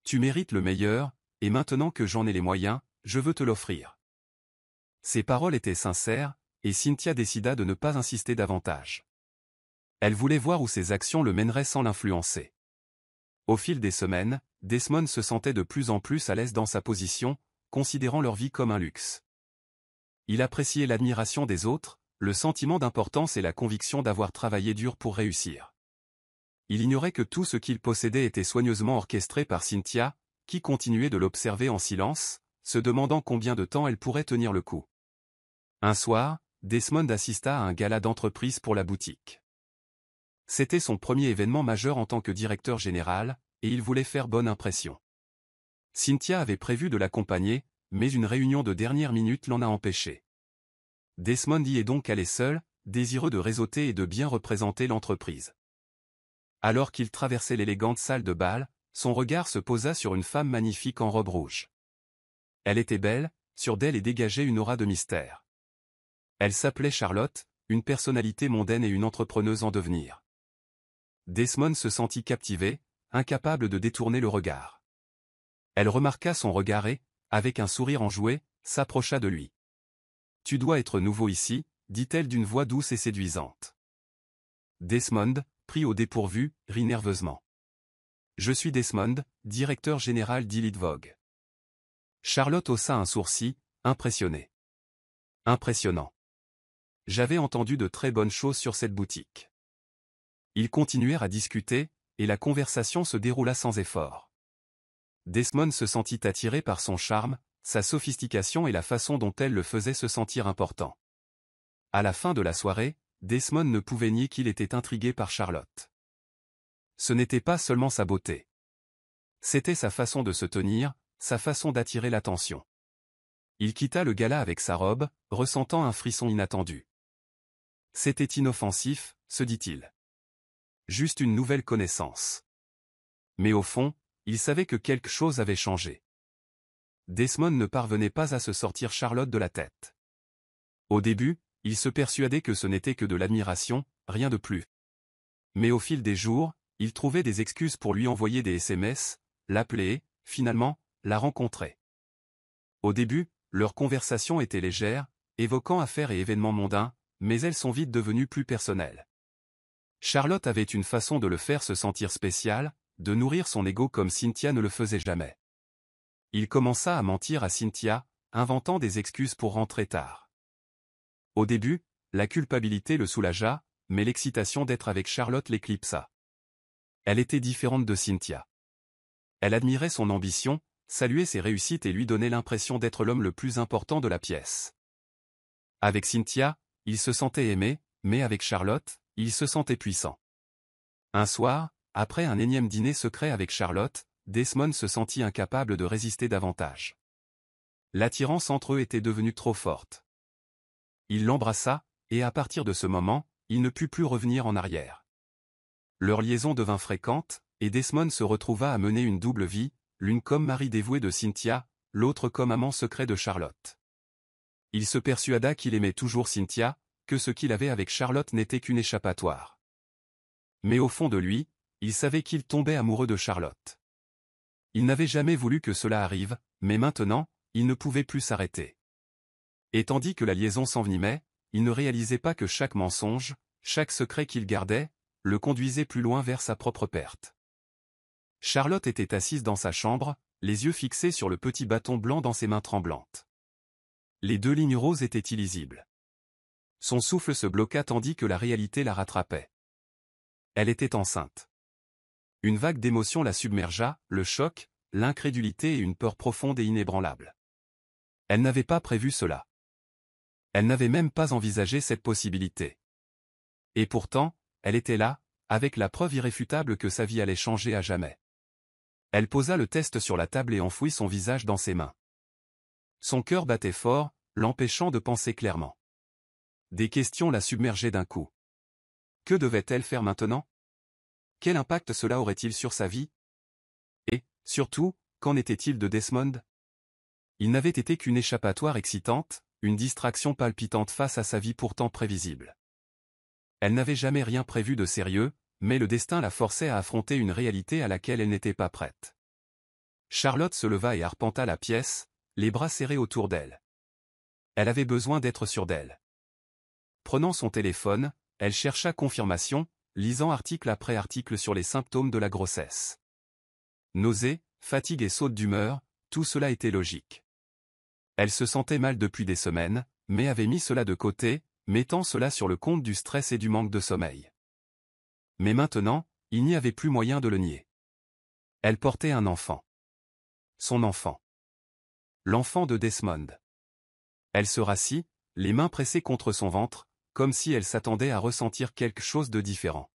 Tu mérites le meilleur, et maintenant que j'en ai les moyens, je veux te l'offrir. » Ces paroles étaient sincères, et Cynthia décida de ne pas insister davantage. Elle voulait voir où ses actions le mèneraient sans l'influencer. Au fil des semaines, Desmond se sentait de plus en plus à l'aise dans sa position, considérant leur vie comme un luxe. Il appréciait l'admiration des autres, le sentiment d'importance et la conviction d'avoir travaillé dur pour réussir. Il ignorait que tout ce qu'il possédait était soigneusement orchestré par Cynthia, qui continuait de l'observer en silence, se demandant combien de temps elle pourrait tenir le coup. Un soir, Desmond assista à un gala d'entreprise pour la boutique. C'était son premier événement majeur en tant que directeur général, et il voulait faire bonne impression. Cynthia avait prévu de l'accompagner, mais une réunion de dernière minute l'en a empêché. Desmond y est donc allé seul, désireux de réseauter et de bien représenter l'entreprise. Alors qu'il traversait l'élégante salle de bal, son regard se posa sur une femme magnifique en robe rouge. Elle était belle, sûre d'elle et dégageait une aura de mystère. Elle s'appelait Charlotte, une personnalité mondaine et une entrepreneuse en devenir. Desmond se sentit captivé, incapable de détourner le regard. Elle remarqua son regard et, avec un sourire enjoué, s'approcha de lui. « Tu dois être nouveau ici, » dit-elle d'une voix douce et séduisante. Desmond, pris au dépourvu, rit nerveusement. « Je suis Desmond, directeur général d'Elite Vogue. » Charlotte haussa un sourcil, impressionnée. « Impressionnant. J'avais entendu de très bonnes choses sur cette boutique. » Ils continuèrent à discuter, et la conversation se déroula sans effort. Desmond se sentit attiré par son charme, sa sophistication et la façon dont elle le faisait se sentir important. À la fin de la soirée, Desmond ne pouvait nier qu'il était intrigué par Charlotte. Ce n'était pas seulement sa beauté. C'était sa façon de se tenir, sa façon d'attirer l'attention. Il quitta le gala avec sa robe, ressentant un frisson inattendu. C'était inoffensif, se dit-il. Juste une nouvelle connaissance. Mais au fond, il savait que quelque chose avait changé. Desmond ne parvenait pas à se sortir Charlotte de la tête. Au début, il se persuadait que ce n'était que de l'admiration, rien de plus. Mais au fil des jours, il trouvait des excuses pour lui envoyer des SMS, l'appeler et, finalement, la rencontrer. Au début, leur conversation était légère, évoquant affaires et événements mondains, mais elles sont vite devenues plus personnelles. Charlotte avait une façon de le faire se sentir spécial, de nourrir son ego comme Cynthia ne le faisait jamais. Il commença à mentir à Cynthia, inventant des excuses pour rentrer tard. Au début, la culpabilité le soulagea, mais l'excitation d'être avec Charlotte l'éclipsa. Elle était différente de Cynthia. Elle admirait son ambition, saluait ses réussites et lui donnait l'impression d'être l'homme le plus important de la pièce. Avec Cynthia, il se sentait aimé, mais avec Charlotte, il se sentait puissant. Un soir, après un énième dîner secret avec Charlotte, Desmond se sentit incapable de résister davantage. L'attirance entre eux était devenue trop forte. Il l'embrassa, et à partir de ce moment, il ne put plus revenir en arrière. Leur liaison devint fréquente, et Desmond se retrouva à mener une double vie, l'une comme mari dévoué de Cynthia, l'autre comme amant secret de Charlotte. Il se persuada qu'il aimait toujours Cynthia, que ce qu'il avait avec Charlotte n'était qu'une échappatoire. Mais au fond de lui, il savait qu'il tombait amoureux de Charlotte. Il n'avait jamais voulu que cela arrive, mais maintenant, il ne pouvait plus s'arrêter. Et tandis que la liaison s'envenimait, il ne réalisait pas que chaque mensonge, chaque secret qu'il gardait, le conduisait plus loin vers sa propre perte. Charlotte était assise dans sa chambre, les yeux fixés sur le petit bâton blanc dans ses mains tremblantes. Les 2 lignes roses étaient illisibles. Son souffle se bloqua tandis que la réalité la rattrapait. Elle était enceinte. Une vague d'émotions la submergea, le choc, l'incrédulité et une peur profonde et inébranlable. Elle n'avait pas prévu cela. Elle n'avait même pas envisagé cette possibilité. Et pourtant, elle était là, avec la preuve irréfutable que sa vie allait changer à jamais. Elle posa le test sur la table et enfouit son visage dans ses mains. Son cœur battait fort, l'empêchant de penser clairement. Des questions la submergeaient d'un coup. Que devait-elle faire maintenant? Quel impact cela aurait-il sur sa vie? Et, surtout, qu'en était-il de Desmond? Il n'avait été qu'une échappatoire excitante, une distraction palpitante face à sa vie pourtant prévisible. Elle n'avait jamais rien prévu de sérieux, mais le destin la forçait à affronter une réalité à laquelle elle n'était pas prête. Charlotte se leva et arpenta la pièce, les bras serrés autour d'elle. Elle avait besoin d'être sûre d'elle. Prenant son téléphone, elle chercha confirmation, lisant article après article sur les symptômes de la grossesse. Nausées, fatigue et saute d'humeur, tout cela était logique. Elle se sentait mal depuis des semaines, mais avait mis cela de côté, mettant cela sur le compte du stress et du manque de sommeil. Mais maintenant, il n'y avait plus moyen de le nier. Elle portait un enfant. Son enfant. L'enfant de Desmond. Elle se rassit, les mains pressées contre son ventre, comme si elle s'attendait à ressentir quelque chose de différent.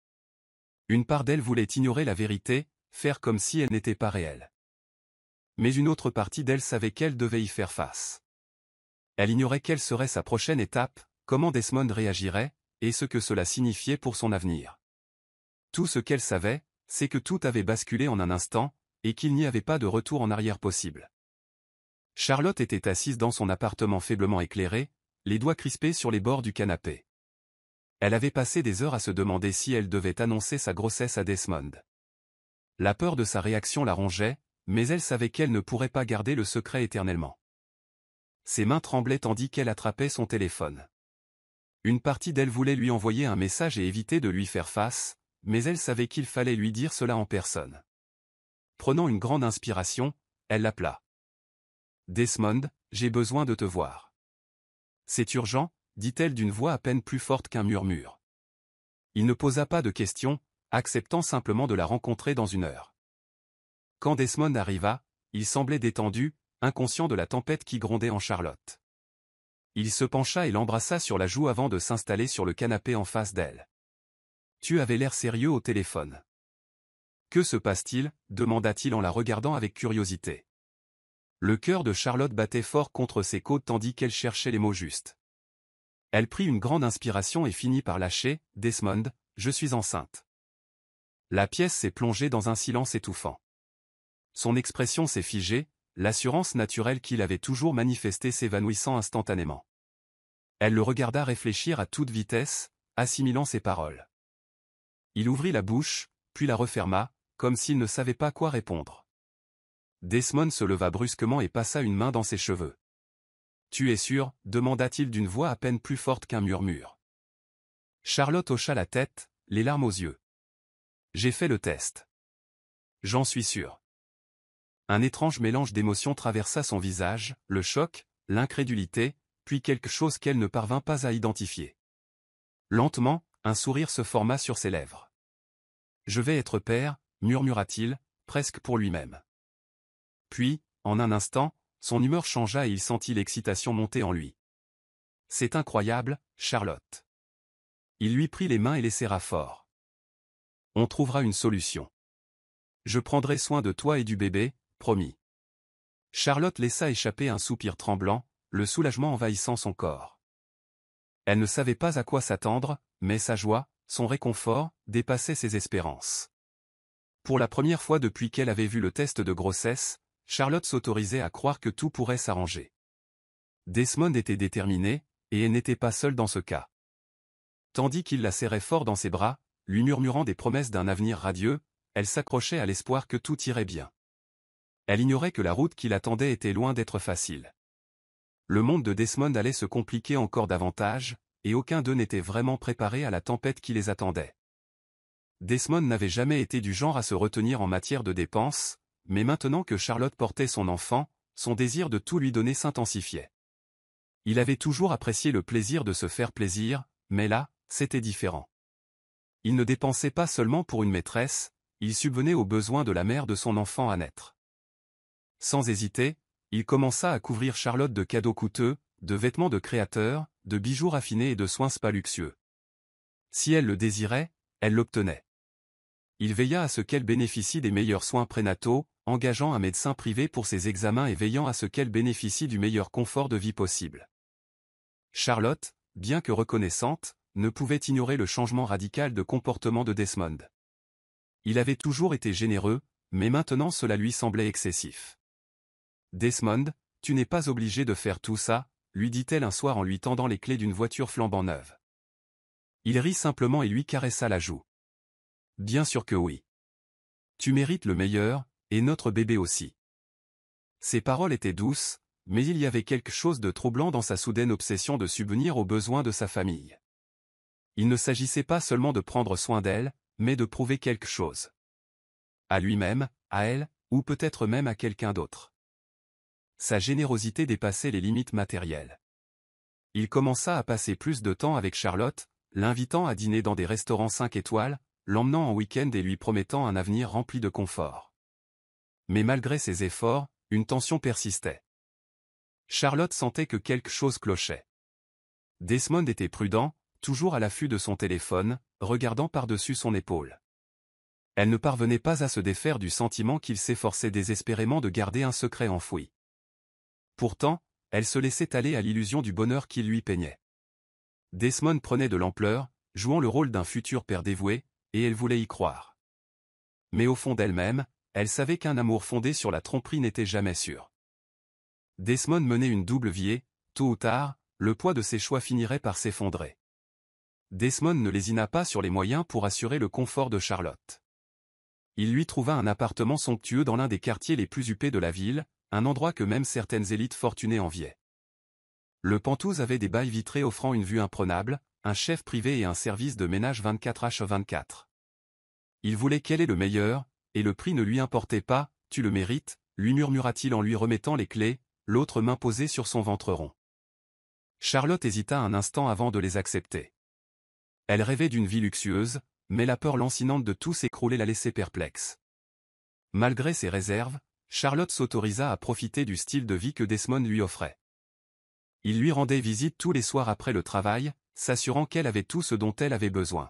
Une part d'elle voulait ignorer la vérité, faire comme si elle n'était pas réelle. Mais une autre partie d'elle savait qu'elle devait y faire face. Elle ignorait quelle serait sa prochaine étape, comment Desmond réagirait, et ce que cela signifiait pour son avenir. Tout ce qu'elle savait, c'est que tout avait basculé en un instant, et qu'il n'y avait pas de retour en arrière possible. Charlotte était assise dans son appartement faiblement éclairé, les doigts crispés sur les bords du canapé. Elle avait passé des heures à se demander si elle devait annoncer sa grossesse à Desmond. La peur de sa réaction la rongeait, mais elle savait qu'elle ne pourrait pas garder le secret éternellement. Ses mains tremblaient tandis qu'elle attrapait son téléphone. Une partie d'elle voulait lui envoyer un message et éviter de lui faire face, mais elle savait qu'il fallait lui dire cela en personne. Prenant une grande inspiration, elle l'appela. « Desmond, j'ai besoin de te voir. »« C'est urgent » dit-elle d'une voix à peine plus forte qu'un murmure. Il ne posa pas de questions, acceptant simplement de la rencontrer dans 1 heure. Quand Desmond arriva, il semblait détendu, inconscient de la tempête qui grondait en Charlotte. Il se pencha et l'embrassa sur la joue avant de s'installer sur le canapé en face d'elle. « Tu avais l'air sérieux au téléphone. »« Que se passe-t-il » demanda-t-il en la regardant avec curiosité. Le cœur de Charlotte battait fort contre ses côtes tandis qu'elle cherchait les mots justes. Elle prit une grande inspiration et finit par lâcher « Desmond, je suis enceinte. » La pièce s'est plongée dans un silence étouffant. Son expression s'est figée, l'assurance naturelle qu'il avait toujours manifestée s'évanouissant instantanément. Elle le regarda réfléchir à toute vitesse, assimilant ses paroles. Il ouvrit la bouche, puis la referma, comme s'il ne savait pas quoi répondre. Desmond se leva brusquement et passa une main dans ses cheveux. « Tu es sûr » demanda-t-il d'une voix à peine plus forte qu'un murmure. Charlotte hocha la tête, les larmes aux yeux. « J'ai fait le test. J'en suis sûr. » Un étrange mélange d'émotions traversa son visage, le choc, l'incrédulité, puis quelque chose qu'elle ne parvint pas à identifier. Lentement, un sourire se forma sur ses lèvres. « Je vais être père » murmura-t-il, presque pour lui-même. Puis, en un instant, son humeur changea et il sentit l'excitation monter en lui. « C'est incroyable, Charlotte. » Il lui prit les mains et les serra fort. « On trouvera une solution. Je prendrai soin de toi et du bébé, promis. » Charlotte laissa échapper un soupir tremblant, le soulagement envahissant son corps. Elle ne savait pas à quoi s'attendre, mais sa joie, son réconfort, dépassaient ses espérances. Pour la première fois depuis qu'elle avait vu le test de grossesse, Charlotte s'autorisait à croire que tout pourrait s'arranger. Desmond était déterminé, et elle n'était pas seule dans ce cas. Tandis qu'il la serrait fort dans ses bras, lui murmurant des promesses d'un avenir radieux, elle s'accrochait à l'espoir que tout irait bien. Elle ignorait que la route qui l'attendait était loin d'être facile. Le monde de Desmond allait se compliquer encore davantage, et aucun d'eux n'était vraiment préparé à la tempête qui les attendait. Desmond n'avait jamais été du genre à se retenir en matière de dépenses, mais maintenant que Charlotte portait son enfant, son désir de tout lui donner s'intensifiait. Il avait toujours apprécié le plaisir de se faire plaisir, mais là, c'était différent. Il ne dépensait pas seulement pour une maîtresse, il subvenait aux besoins de la mère de son enfant à naître. Sans hésiter, il commença à couvrir Charlotte de cadeaux coûteux, de vêtements de créateurs, de bijoux raffinés et de soins spa luxueux. Si elle le désirait, elle l'obtenait. Il veilla à ce qu'elle bénéficie des meilleurs soins prénataux, engageant un médecin privé pour ses examens et veillant à ce qu'elle bénéficie du meilleur confort de vie possible. Charlotte, bien que reconnaissante, ne pouvait ignorer le changement radical de comportement de Desmond. Il avait toujours été généreux, mais maintenant cela lui semblait excessif. « Desmond, tu n'es pas obligé de faire tout ça », lui dit-elle un soir en lui tendant les clés d'une voiture flambant neuve. Il rit simplement et lui caressa la joue. « Bien sûr que oui. Tu mérites le meilleur, et notre bébé aussi. » Ses paroles étaient douces, mais il y avait quelque chose de troublant dans sa soudaine obsession de subvenir aux besoins de sa famille. Il ne s'agissait pas seulement de prendre soin d'elle, mais de prouver quelque chose. À lui-même, à elle, ou peut-être même à quelqu'un d'autre. Sa générosité dépassait les limites matérielles. Il commença à passer plus de temps avec Charlotte, l'invitant à dîner dans des restaurants 5 étoiles, l'emmenant en week-end et lui promettant un avenir rempli de confort. Mais malgré ses efforts, une tension persistait. Charlotte sentait que quelque chose clochait. Desmond était prudent, toujours à l'affût de son téléphone, regardant par-dessus son épaule. Elle ne parvenait pas à se défaire du sentiment qu'il s'efforçait désespérément de garder un secret enfoui. Pourtant, elle se laissait aller à l'illusion du bonheur qu'il lui peignait. Desmond prenait de l'ampleur, jouant le rôle d'un futur père dévoué, et elle voulait y croire. Mais au fond d'elle-même, elle savait qu'un amour fondé sur la tromperie n'était jamais sûr. Desmond menait une double vie et, tôt ou tard, le poids de ses choix finirait par s'effondrer. Desmond ne lésina pas sur les moyens pour assurer le confort de Charlotte. Il lui trouva un appartement somptueux dans l'un des quartiers les plus huppés de la ville, un endroit que même certaines élites fortunées enviaient. Le Penthouse avait des bails vitrés offrant une vue imprenable, un chef privé et un service de ménage 24h24. Il voulait qu'elle ait le meilleur, et le prix ne lui importait pas, « Tu le mérites », lui murmura-t-il en lui remettant les clés, l'autre main posée sur son ventre rond. Charlotte hésita un instant avant de les accepter. Elle rêvait d'une vie luxueuse, mais la peur lancinante de tout s'écrouler la laissait perplexe. Malgré ses réserves, Charlotte s'autorisa à profiter du style de vie que Desmond lui offrait. Il lui rendait visite tous les soirs après le travail, s'assurant qu'elle avait tout ce dont elle avait besoin.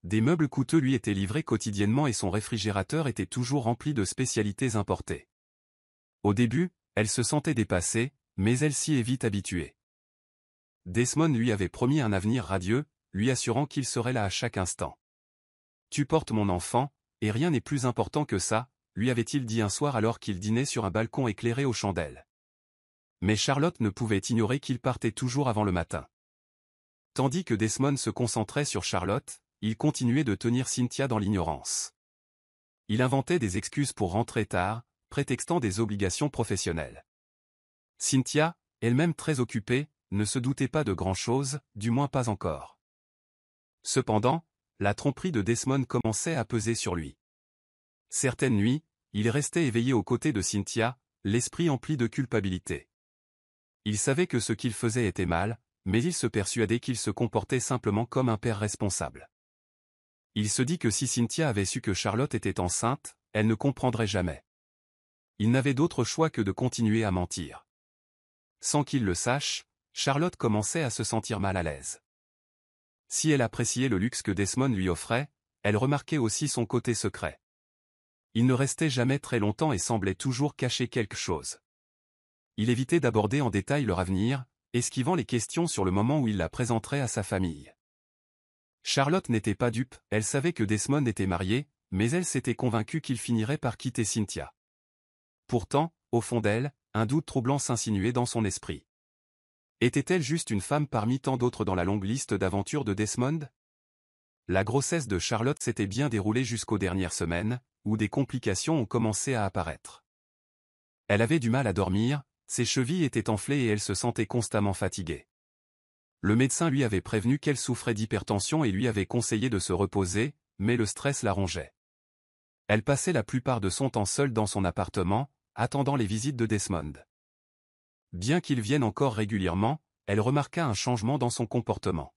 Des meubles coûteux lui étaient livrés quotidiennement et son réfrigérateur était toujours rempli de spécialités importées. Au début, elle se sentait dépassée, mais elle s'y est vite habituée. Desmond lui avait promis un avenir radieux, lui assurant qu'il serait là à chaque instant. « Tu portes mon enfant, et rien n'est plus important que ça », lui avait-il dit un soir alors qu'il dînait sur un balcon éclairé aux chandelles. Mais Charlotte ne pouvait ignorer qu'il partait toujours avant le matin. Tandis que Desmond se concentrait sur Charlotte, il continuait de tenir Cynthia dans l'ignorance. Il inventait des excuses pour rentrer tard, prétextant des obligations professionnelles. Cynthia, elle-même très occupée, ne se doutait pas de grand-chose, du moins pas encore. Cependant, la tromperie de Desmond commençait à peser sur lui. Certaines nuits, il restait éveillé aux côtés de Cynthia, l'esprit empli de culpabilité. Il savait que ce qu'il faisait était mal, mais il se persuadait qu'il se comportait simplement comme un père responsable. Il se dit que si Cynthia avait su que Charlotte était enceinte, elle ne comprendrait jamais. Il n'avait d'autre choix que de continuer à mentir. Sans qu'il le sache, Charlotte commençait à se sentir mal à l'aise. Si elle appréciait le luxe que Desmond lui offrait, elle remarquait aussi son côté secret. Il ne restait jamais très longtemps et semblait toujours cacher quelque chose. Il évitait d'aborder en détail leur avenir, esquivant les questions sur le moment où il la présenterait à sa famille. Charlotte n'était pas dupe, elle savait que Desmond était marié, mais elle s'était convaincue qu'il finirait par quitter Cynthia. Pourtant, au fond d'elle, un doute troublant s'insinuait dans son esprit. Était-elle juste une femme parmi tant d'autres dans la longue liste d'aventures de Desmond? La grossesse de Charlotte s'était bien déroulée jusqu'aux dernières semaines, où des complications ont commencé à apparaître. Elle avait du mal à dormir, ses chevilles étaient enflées et elle se sentait constamment fatiguée. Le médecin lui avait prévenu qu'elle souffrait d'hypertension et lui avait conseillé de se reposer, mais le stress la rongeait. Elle passait la plupart de son temps seule dans son appartement, attendant les visites de Desmond. Bien qu'il vienne encore régulièrement, elle remarqua un changement dans son comportement.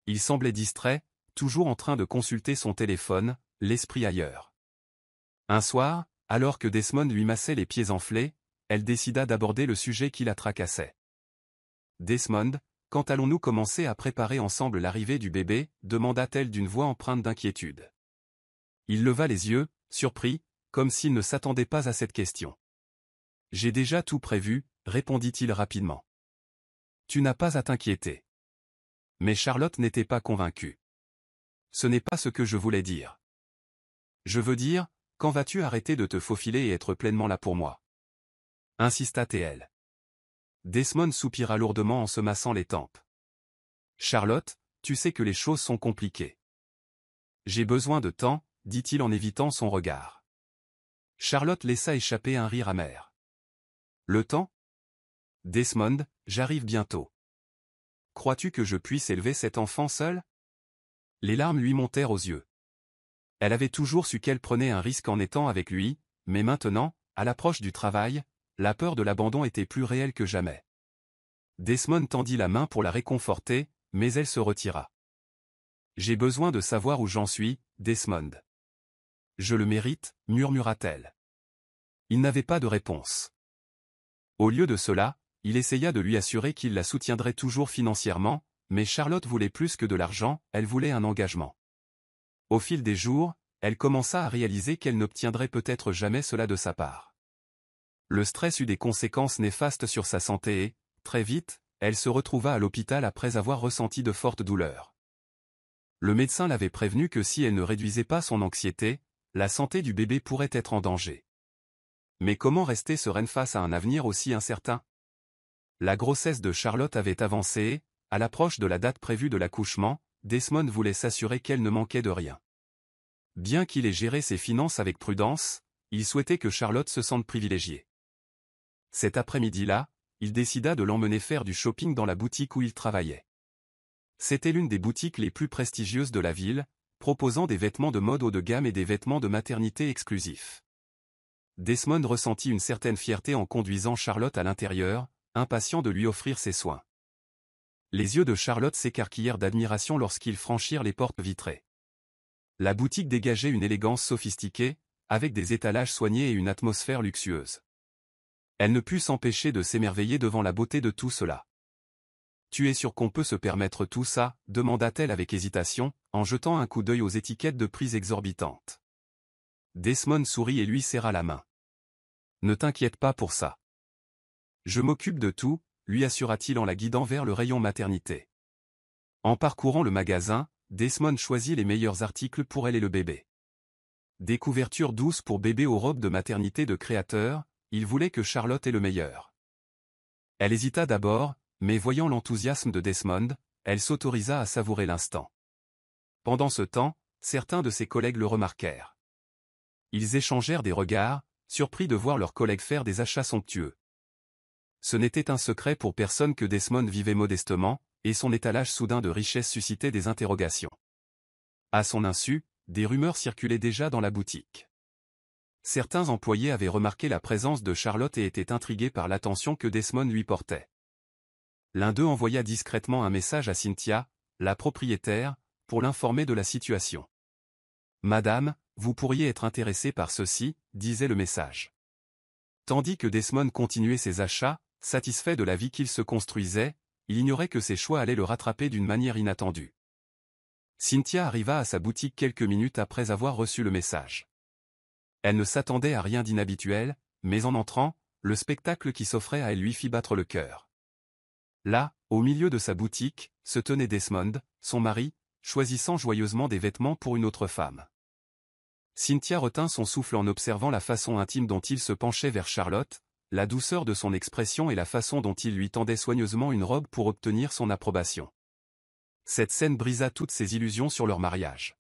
Il semblait distrait, toujours en train de consulter son téléphone, l'esprit ailleurs. Un soir, alors que Desmond lui massait les pieds enflés, elle décida d'aborder le sujet qui la tracassait. « Desmond, quand allons-nous commencer à préparer ensemble l'arrivée du bébé » demanda-t-elle d'une voix empreinte d'inquiétude. Il leva les yeux, surpris, comme s'il ne s'attendait pas à cette question. « J'ai déjà tout prévu » répondit-il rapidement. « Tu n'as pas à t'inquiéter. » Mais Charlotte n'était pas convaincue. « Ce n'est pas ce que je voulais dire. Je veux dire, quand vas-tu arrêter de te faufiler et être pleinement là pour moi ?» insista-t-elle. Desmond soupira lourdement en se massant les tempes. « Charlotte, tu sais que les choses sont compliquées. J'ai besoin de temps, dit-il en évitant son regard. Charlotte laissa échapper un rire amer. Le temps ? Desmond, j'arrive bientôt. Crois-tu que je puisse élever cet enfant seul ? Les larmes lui montèrent aux yeux. Elle avait toujours su qu'elle prenait un risque en étant avec lui, mais maintenant, à l'approche du travail, la peur de l'abandon était plus réelle que jamais. Desmond tendit la main pour la réconforter, mais elle se retira. J'ai besoin de savoir où j'en suis, Desmond. Je le mérite, murmura-t-elle. Il n'avait pas de réponse. Au lieu de cela, il essaya de lui assurer qu'il la soutiendrait toujours financièrement, mais Charlotte voulait plus que de l'argent, elle voulait un engagement. Au fil des jours, elle commença à réaliser qu'elle n'obtiendrait peut-être jamais cela de sa part. Le stress eut des conséquences néfastes sur sa santé et, très vite, elle se retrouva à l'hôpital après avoir ressenti de fortes douleurs. Le médecin l'avait prévenu que si elle ne réduisait pas son anxiété, la santé du bébé pourrait être en danger. Mais comment rester sereine face à un avenir aussi incertain ? La grossesse de Charlotte avait avancé et, à l'approche de la date prévue de l'accouchement, Desmond voulait s'assurer qu'elle ne manquait de rien. Bien qu'il ait géré ses finances avec prudence, il souhaitait que Charlotte se sente privilégiée. Cet après-midi-là, il décida de l'emmener faire du shopping dans la boutique où il travaillait. C'était l'une des boutiques les plus prestigieuses de la ville, proposant des vêtements de mode haut de gamme et des vêtements de maternité exclusifs. Desmond ressentit une certaine fierté en conduisant Charlotte à l'intérieur, impatient de lui offrir ses soins. Les yeux de Charlotte s'écarquillèrent d'admiration lorsqu'ils franchirent les portes vitrées. La boutique dégageait une élégance sophistiquée, avec des étalages soignés et une atmosphère luxueuse. Elle ne put s'empêcher de s'émerveiller devant la beauté de tout cela. « Tu es sûr qu'on peut se permettre tout ça ?» demanda-t-elle avec hésitation, en jetant un coup d'œil aux étiquettes de prix exorbitantes. Desmond sourit et lui serra la main. « Ne t'inquiète pas pour ça. Je m'occupe de tout, » lui assura-t-il en la guidant vers le rayon maternité. En parcourant le magasin, Desmond choisit les meilleurs articles pour elle et le bébé. Des couvertures douces pour bébé aux robes de maternité de créateur, il voulait que Charlotte ait le meilleur. Elle hésita d'abord, mais voyant l'enthousiasme de Desmond, elle s'autorisa à savourer l'instant. Pendant ce temps, certains de ses collègues le remarquèrent. Ils échangèrent des regards, surpris de voir leurs collègues faire des achats somptueux. Ce n'était un secret pour personne que Desmond vivait modestement, et son étalage soudain de richesse suscitait des interrogations. À son insu, des rumeurs circulaient déjà dans la boutique. Certains employés avaient remarqué la présence de Charlotte et étaient intrigués par l'attention que Desmond lui portait. L'un d'eux envoya discrètement un message à Cynthia, la propriétaire, pour l'informer de la situation. « Madame, vous pourriez être intéressée par ceci », disait le message. Tandis que Desmond continuait ses achats, satisfait de la vie qu'il se construisait, il ignorait que ses choix allaient le rattraper d'une manière inattendue. Cynthia arriva à sa boutique quelques minutes après avoir reçu le message. Elle ne s'attendait à rien d'inhabituel, mais en entrant, le spectacle qui s'offrait à elle lui fit battre le cœur. Là, au milieu de sa boutique, se tenait Desmond, son mari, choisissant joyeusement des vêtements pour une autre femme. Cynthia retint son souffle en observant la façon intime dont il se penchait vers Charlotte, la douceur de son expression et la façon dont il lui tendait soigneusement une robe pour obtenir son approbation. Cette scène brisa toutes ses illusions sur leur mariage.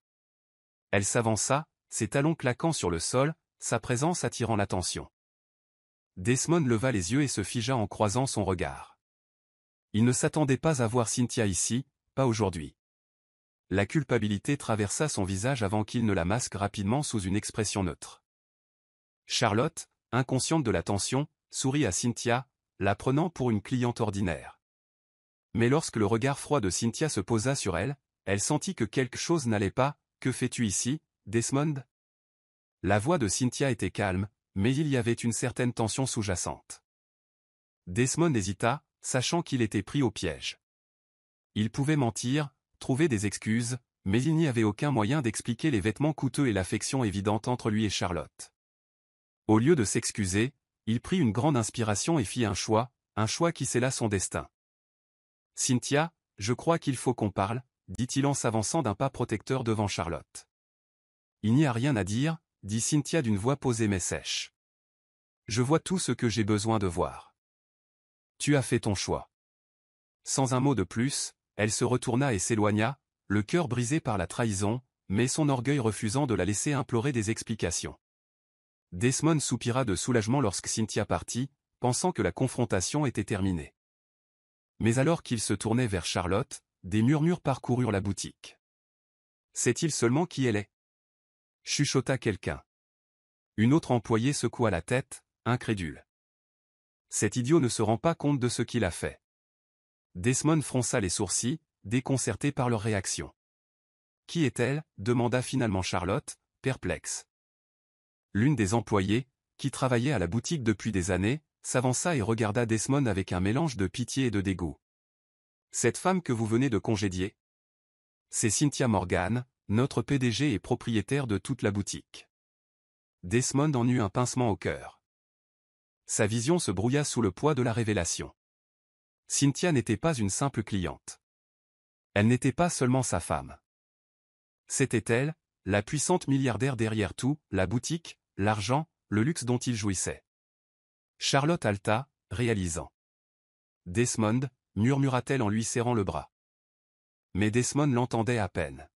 Elle s'avança, ses talons claquant sur le sol, sa présence attirant l'attention. Desmond leva les yeux et se figea en croisant son regard. Il ne s'attendait pas à voir Cynthia ici, pas aujourd'hui. La culpabilité traversa son visage avant qu'il ne la masque rapidement sous une expression neutre. Charlotte, inconsciente de la tension, sourit à Cynthia, la prenant pour une cliente ordinaire. Mais lorsque le regard froid de Cynthia se posa sur elle, elle sentit que quelque chose n'allait pas. « Que fais-tu ici, Desmond ?» La voix de Cynthia était calme, mais il y avait une certaine tension sous-jacente. Desmond hésita, sachant qu'il était pris au piège. Il pouvait mentir, trouver des excuses, mais il n'y avait aucun moyen d'expliquer les vêtements coûteux et l'affection évidente entre lui et Charlotte. Au lieu de s'excuser, il prit une grande inspiration et fit un choix qui scella son destin. « Cynthia, je crois qu'il faut qu'on parle, » dit-il en s'avançant d'un pas protecteur devant Charlotte. « Il n'y a rien à dire, » dit Cynthia d'une voix posée mais sèche. « Je vois tout ce que j'ai besoin de voir. Tu as fait ton choix. » Sans un mot de plus, elle se retourna et s'éloigna, le cœur brisé par la trahison, mais son orgueil refusant de la laisser implorer des explications. Desmond soupira de soulagement lorsque Cynthia partit, pensant que la confrontation était terminée. Mais alors qu'il se tournait vers Charlotte, des murmures parcoururent la boutique. « Sait-il seulement qui elle est ?» chuchota quelqu'un. Une autre employée secoua la tête, incrédule. « Cet idiot ne se rend pas compte de ce qu'il a fait. » Desmond fronça les sourcils, déconcerté par leur réaction. « Qui est-elle » demanda finalement Charlotte, perplexe. L'une des employées, qui travaillait à la boutique depuis des années, s'avança et regarda Desmond avec un mélange de pitié et de dégoût. « Cette femme que vous venez de congédier ? C'est Cynthia Morgan, notre PDG et propriétaire de toute la boutique. » Desmond en eut un pincement au cœur. Sa vision se brouilla sous le poids de la révélation. Cynthia n'était pas une simple cliente. Elle n'était pas seulement sa femme. C'était elle, la puissante milliardaire derrière tout, la boutique, l'argent, le luxe dont il jouissait. Charlotte halta, réalisant. « Desmond » murmura-t-elle en lui serrant le bras. Mais Desmond l'entendait à peine.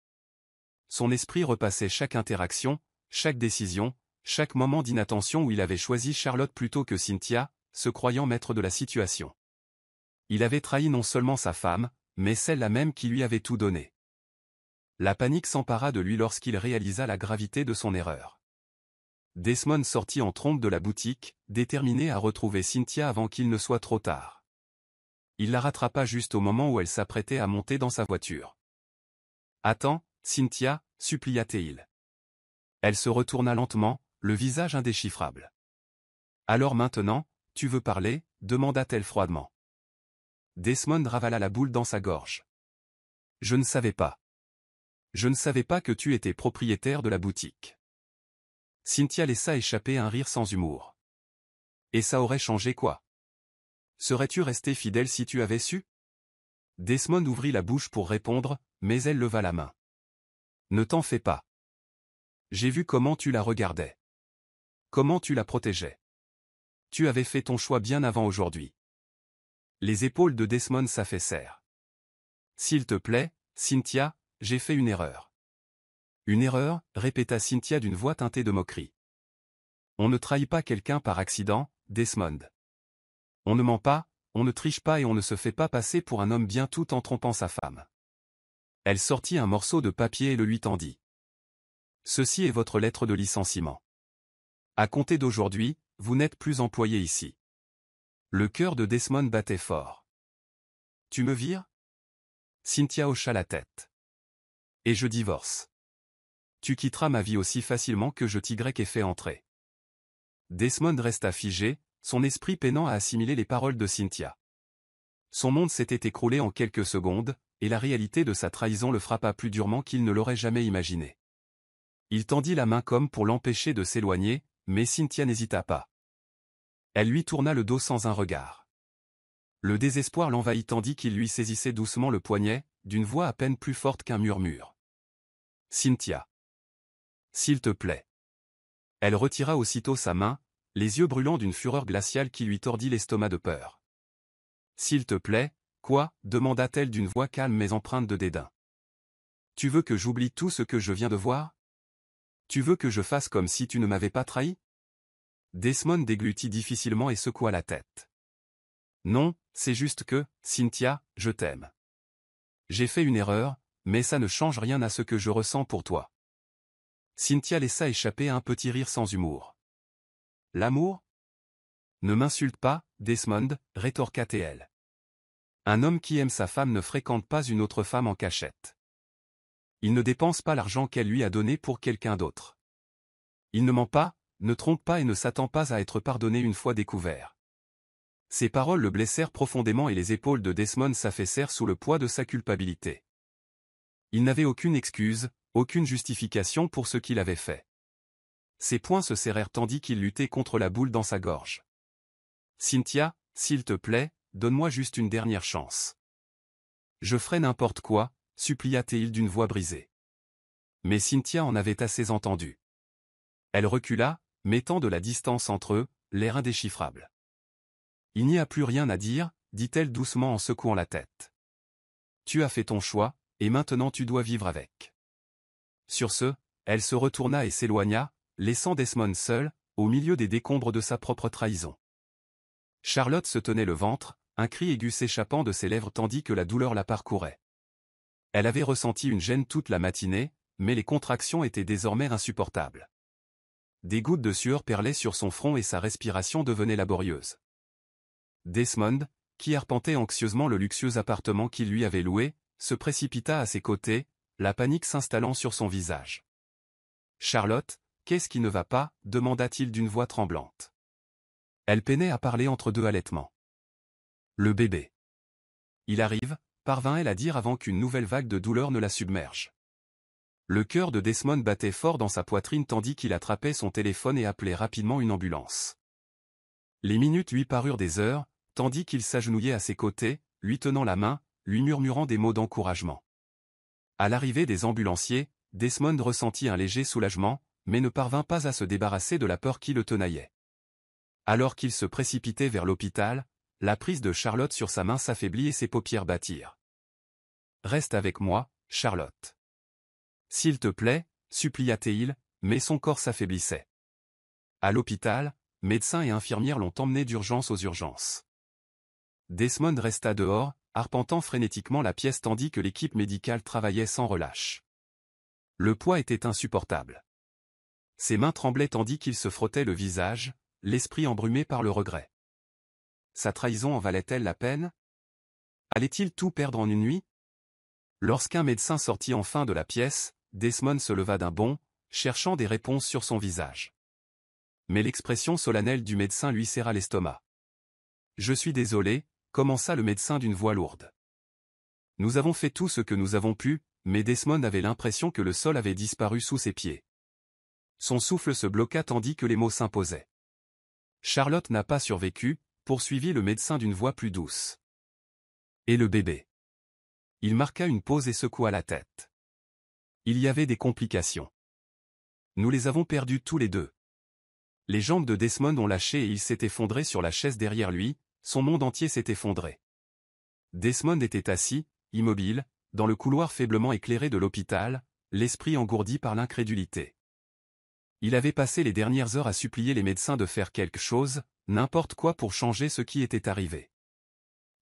Son esprit repassait chaque interaction, chaque décision, chaque moment d'inattention où il avait choisi Charlotte plutôt que Cynthia, se croyant maître de la situation. Il avait trahi non seulement sa femme, mais celle-là même qui lui avait tout donné. La panique s'empara de lui lorsqu'il réalisa la gravité de son erreur. Desmond sortit en trombe de la boutique, déterminé à retrouver Cynthia avant qu'il ne soit trop tard. Il la rattrapa juste au moment où elle s'apprêtait à monter dans sa voiture. « Attends, Cynthia » supplia-t-il. Elle se retourna lentement, le visage indéchiffrable. « Alors maintenant, tu veux parler » demanda-t-elle froidement. Desmond ravala la boule dans sa gorge. « Je ne savais pas. Je ne savais pas que tu étais propriétaire de la boutique. » Cynthia laissa échapper un rire sans humour. « Et ça aurait changé quoi ? Serais-tu resté fidèle si tu avais su ?» Desmond ouvrit la bouche pour répondre, mais elle leva la main. « Ne t'en fais pas. J'ai vu comment tu la regardais. Comment tu la protégeais. Tu avais fait ton choix bien avant aujourd'hui. » Les épaules de Desmond s'affaissèrent. « S'il te plaît, Cynthia, j'ai fait une erreur. » « Une erreur » répéta Cynthia d'une voix teintée de moquerie. « On ne trahit pas quelqu'un par accident, Desmond. On ne ment pas, on ne triche pas et on ne se fait pas passer pour un homme bien tout en trompant sa femme. » Elle sortit un morceau de papier et le lui tendit. « Ceci est votre lettre de licenciement. À compter d'aujourd'hui, vous n'êtes plus employé ici. » Le cœur de Desmond battait fort. « Tu me vires ?» Cynthia hocha la tête. « Et je divorce. Tu quitteras ma vie aussi facilement que je t'y ai fait entrer. » Desmond resta figé, son esprit peinant à assimiler les paroles de Cynthia. Son monde s'était écroulé en quelques secondes, et la réalité de sa trahison le frappa plus durement qu'il ne l'aurait jamais imaginé. Il tendit la main comme pour l'empêcher de s'éloigner, mais Cynthia n'hésita pas. Elle lui tourna le dos sans un regard. Le désespoir l'envahit tandis qu'il lui saisissait doucement le poignet, d'une voix à peine plus forte qu'un murmure. « Cynthia. S'il te plaît. » Elle retira aussitôt sa main, les yeux brûlants d'une fureur glaciale qui lui tordit l'estomac de peur. « S'il te plaît, quoi » demanda-t-elle d'une voix calme mais empreinte de dédain. « Tu veux que j'oublie tout ce que je viens de voir ? Tu veux que je fasse comme si tu ne m'avais pas trahi ?» Desmond déglutit difficilement et secoua la tête. « Non, c'est juste que, Cynthia, je t'aime. J'ai fait une erreur, mais ça ne change rien à ce que je ressens pour toi. Cynthia laissa échapper un petit rire sans humour. L'amour? Ne m'insulte pas, Desmond, rétorqua-t-elle. Un homme qui aime sa femme ne fréquente pas une autre femme en cachette. Il ne dépense pas l'argent qu'elle lui a donné pour quelqu'un d'autre. Il ne ment pas, ne trompe pas et ne s'attend pas à être pardonné une fois découvert. Ces paroles le blessèrent profondément et les épaules de Desmond s'affaissèrent sous le poids de sa culpabilité. Il n'avait aucune excuse, aucune justification pour ce qu'il avait fait. Ses poings se serrèrent tandis qu'il luttait contre la boule dans sa gorge. « Cynthia, s'il te plaît, donne-moi juste une dernière chance. »« Je ferai n'importe quoi, » supplia-t-il d'une voix brisée. Mais Cynthia en avait assez entendu. Elle recula, mettant de la distance entre eux, l'air indéchiffrable. « Il n'y a plus rien à dire, » dit-elle doucement en secouant la tête. « Tu as fait ton choix, et maintenant tu dois vivre avec. » Sur ce, elle se retourna et s'éloigna, laissant Desmond seul, au milieu des décombres de sa propre trahison. Charlotte se tenait le ventre, un cri aigu s'échappant de ses lèvres tandis que la douleur la parcourait. Elle avait ressenti une gêne toute la matinée, mais les contractions étaient désormais insupportables. Des gouttes de sueur perlaient sur son front et sa respiration devenait laborieuse. Desmond, qui arpentait anxieusement le luxueux appartement qu'il lui avait loué, se précipita à ses côtés, la panique s'installant sur son visage. « Charlotte, qu'est-ce qui ne va pas ?» demanda-t-il d'une voix tremblante. Elle peinait à parler entre deux halètements. « Le bébé. Il arrive », parvint-elle à dire avant qu'une nouvelle vague de douleur ne la submerge. Le cœur de Desmond battait fort dans sa poitrine tandis qu'il attrapait son téléphone et appelait rapidement une ambulance. Les minutes lui parurent des heures, tandis qu'il s'agenouillait à ses côtés, lui tenant la main, lui murmurant des mots d'encouragement. À l'arrivée des ambulanciers, Desmond ressentit un léger soulagement, mais ne parvint pas à se débarrasser de la peur qui le tenaillait. Alors qu'il se précipitait vers l'hôpital, la prise de Charlotte sur sa main s'affaiblit et ses paupières battirent. « Reste avec moi, Charlotte. »« S'il te plaît, » supplia-t-il, mais son corps s'affaiblissait. À l'hôpital, médecins et infirmières l'ont emmené d'urgence aux urgences. Desmond resta dehors, arpentant frénétiquement la pièce tandis que l'équipe médicale travaillait sans relâche. Le poids était insupportable. Ses mains tremblaient tandis qu'il se frottait le visage, l'esprit embrumé par le regret. Sa trahison en valait-elle la peine? Allait-il tout perdre en une nuit? Lorsqu'un médecin sortit enfin de la pièce, Desmond se leva d'un bond, cherchant des réponses sur son visage. Mais l'expression solennelle du médecin lui serra l'estomac. « Je suis désolé », commença le médecin d'une voix lourde. « Nous avons fait tout ce que nous avons pu », mais Desmond avait l'impression que le sol avait disparu sous ses pieds. Son souffle se bloqua tandis que les mots s'imposaient. « Charlotte n'a pas survécu », poursuivit le médecin d'une voix plus douce. « Et le bébé ?» Il marqua une pause et secoua la tête. Il y avait des complications. Nous les avons perdus tous les deux. Les jambes de Desmond ont lâché et il s'est effondré sur la chaise derrière lui, son monde entier s'est effondré. Desmond était assis, immobile, dans le couloir faiblement éclairé de l'hôpital, l'esprit engourdi par l'incrédulité. Il avait passé les dernières heures à supplier les médecins de faire quelque chose, n'importe quoi pour changer ce qui était arrivé.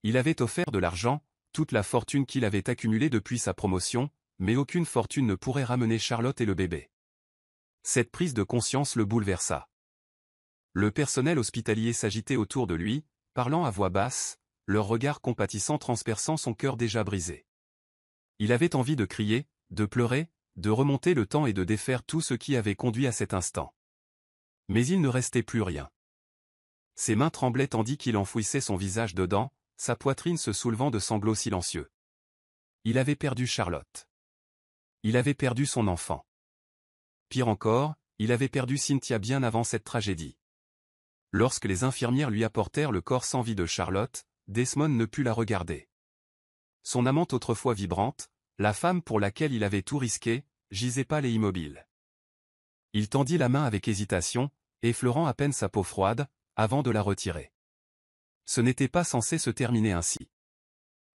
Il avait offert de l'argent, toute la fortune qu'il avait accumulée depuis sa promotion, mais aucune fortune ne pourrait ramener Charlotte et le bébé. Cette prise de conscience le bouleversa. Le personnel hospitalier s'agitait autour de lui, parlant à voix basse, leur regard compatissant transperçant son cœur déjà brisé. Il avait envie de crier, de pleurer, de remonter le temps et de défaire tout ce qui avait conduit à cet instant. Mais il ne restait plus rien. Ses mains tremblaient tandis qu'il enfouissait son visage dedans, sa poitrine se soulevant de sanglots silencieux. Il avait perdu Charlotte. Il avait perdu son enfant. Pire encore, il avait perdu Cynthia bien avant cette tragédie. Lorsque les infirmières lui apportèrent le corps sans vie de Charlotte, Desmond ne put la regarder. Son amante autrefois vibrante, la femme pour laquelle il avait tout risqué, gisait pâle et immobile. Il tendit la main avec hésitation, effleurant à peine sa peau froide, avant de la retirer. Ce n'était pas censé se terminer ainsi.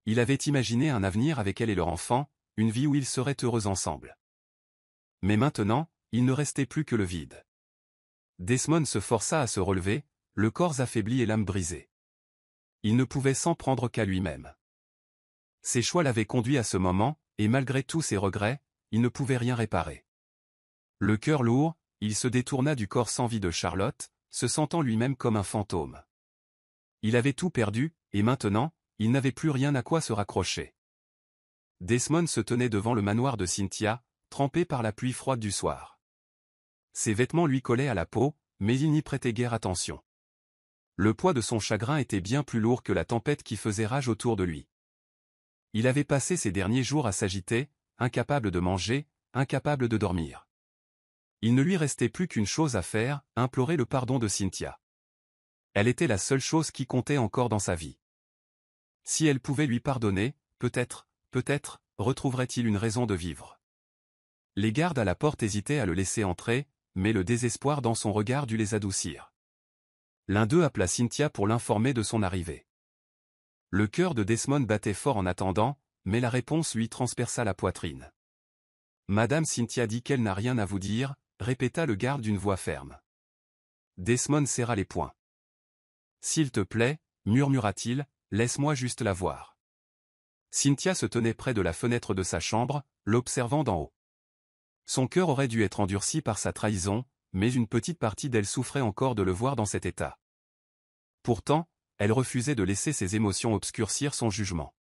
Il avait imaginé un avenir avec elle et leur enfant, une vie où ils seraient heureux ensemble. Mais maintenant, il ne restait plus que le vide. Desmond se força à se relever, le corps affaibli et l'âme brisée. Il ne pouvait s'en prendre qu'à lui-même. Ses choix l'avaient conduit à ce moment, et malgré tous ses regrets, il ne pouvait rien réparer. Le cœur lourd, il se détourna du corps sans vie de Charlotte, se sentant lui-même comme un fantôme. Il avait tout perdu, et maintenant, il n'avait plus rien à quoi se raccrocher. Desmond se tenait devant le manoir de Cynthia, trempé par la pluie froide du soir. Ses vêtements lui collaient à la peau, mais il n'y prêtait guère attention. Le poids de son chagrin était bien plus lourd que la tempête qui faisait rage autour de lui. Il avait passé ses derniers jours à s'agiter, incapable de manger, incapable de dormir. Il ne lui restait plus qu'une chose à faire, implorer le pardon de Cynthia. Elle était la seule chose qui comptait encore dans sa vie. Si elle pouvait lui pardonner, peut-être, retrouverait-il une raison de vivre. Les gardes à la porte hésitaient à le laisser entrer, mais le désespoir dans son regard dut les adoucir. L'un d'eux appela Cynthia pour l'informer de son arrivée. Le cœur de Desmond battait fort en attendant, mais la réponse lui transperça la poitrine. « Madame Cynthia dit qu'elle n'a rien à vous dire », répéta le garde d'une voix ferme. Desmond serra les poings. « S'il te plaît, murmura-t-il, laisse-moi juste la voir. » Cynthia se tenait près de la fenêtre de sa chambre, l'observant d'en haut. Son cœur aurait dû être endurci par sa trahison, mais une petite partie d'elle souffrait encore de le voir dans cet état. Pourtant, elle refusait de laisser ses émotions obscurcir son jugement.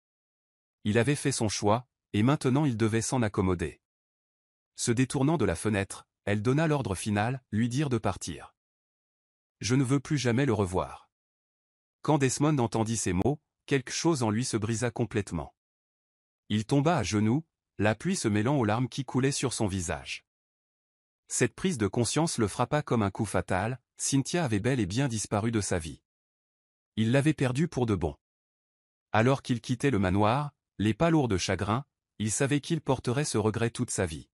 Il avait fait son choix, et maintenant il devait s'en accommoder. Se détournant de la fenêtre, elle donna l'ordre final, lui dire de partir. « Je ne veux plus jamais le revoir. » Quand Desmond entendit ces mots, quelque chose en lui se brisa complètement. Il tomba à genoux, la pluie se mêlant aux larmes qui coulaient sur son visage. Cette prise de conscience le frappa comme un coup fatal, Cynthia avait bel et bien disparu de sa vie. Il l'avait perdue pour de bon. Alors qu'il quittait le manoir, les pas lourds de chagrin, il savait qu'il porterait ce regret toute sa vie.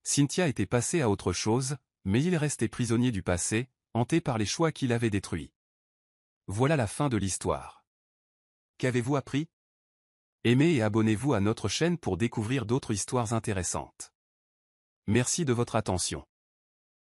Cynthia était passée à autre chose, mais il restait prisonnier du passé, hanté par les choix qu'il avait détruits. Voilà la fin de l'histoire. Qu'avez-vous appris? Aimez et abonnez-vous à notre chaîne pour découvrir d'autres histoires intéressantes. Merci de votre attention.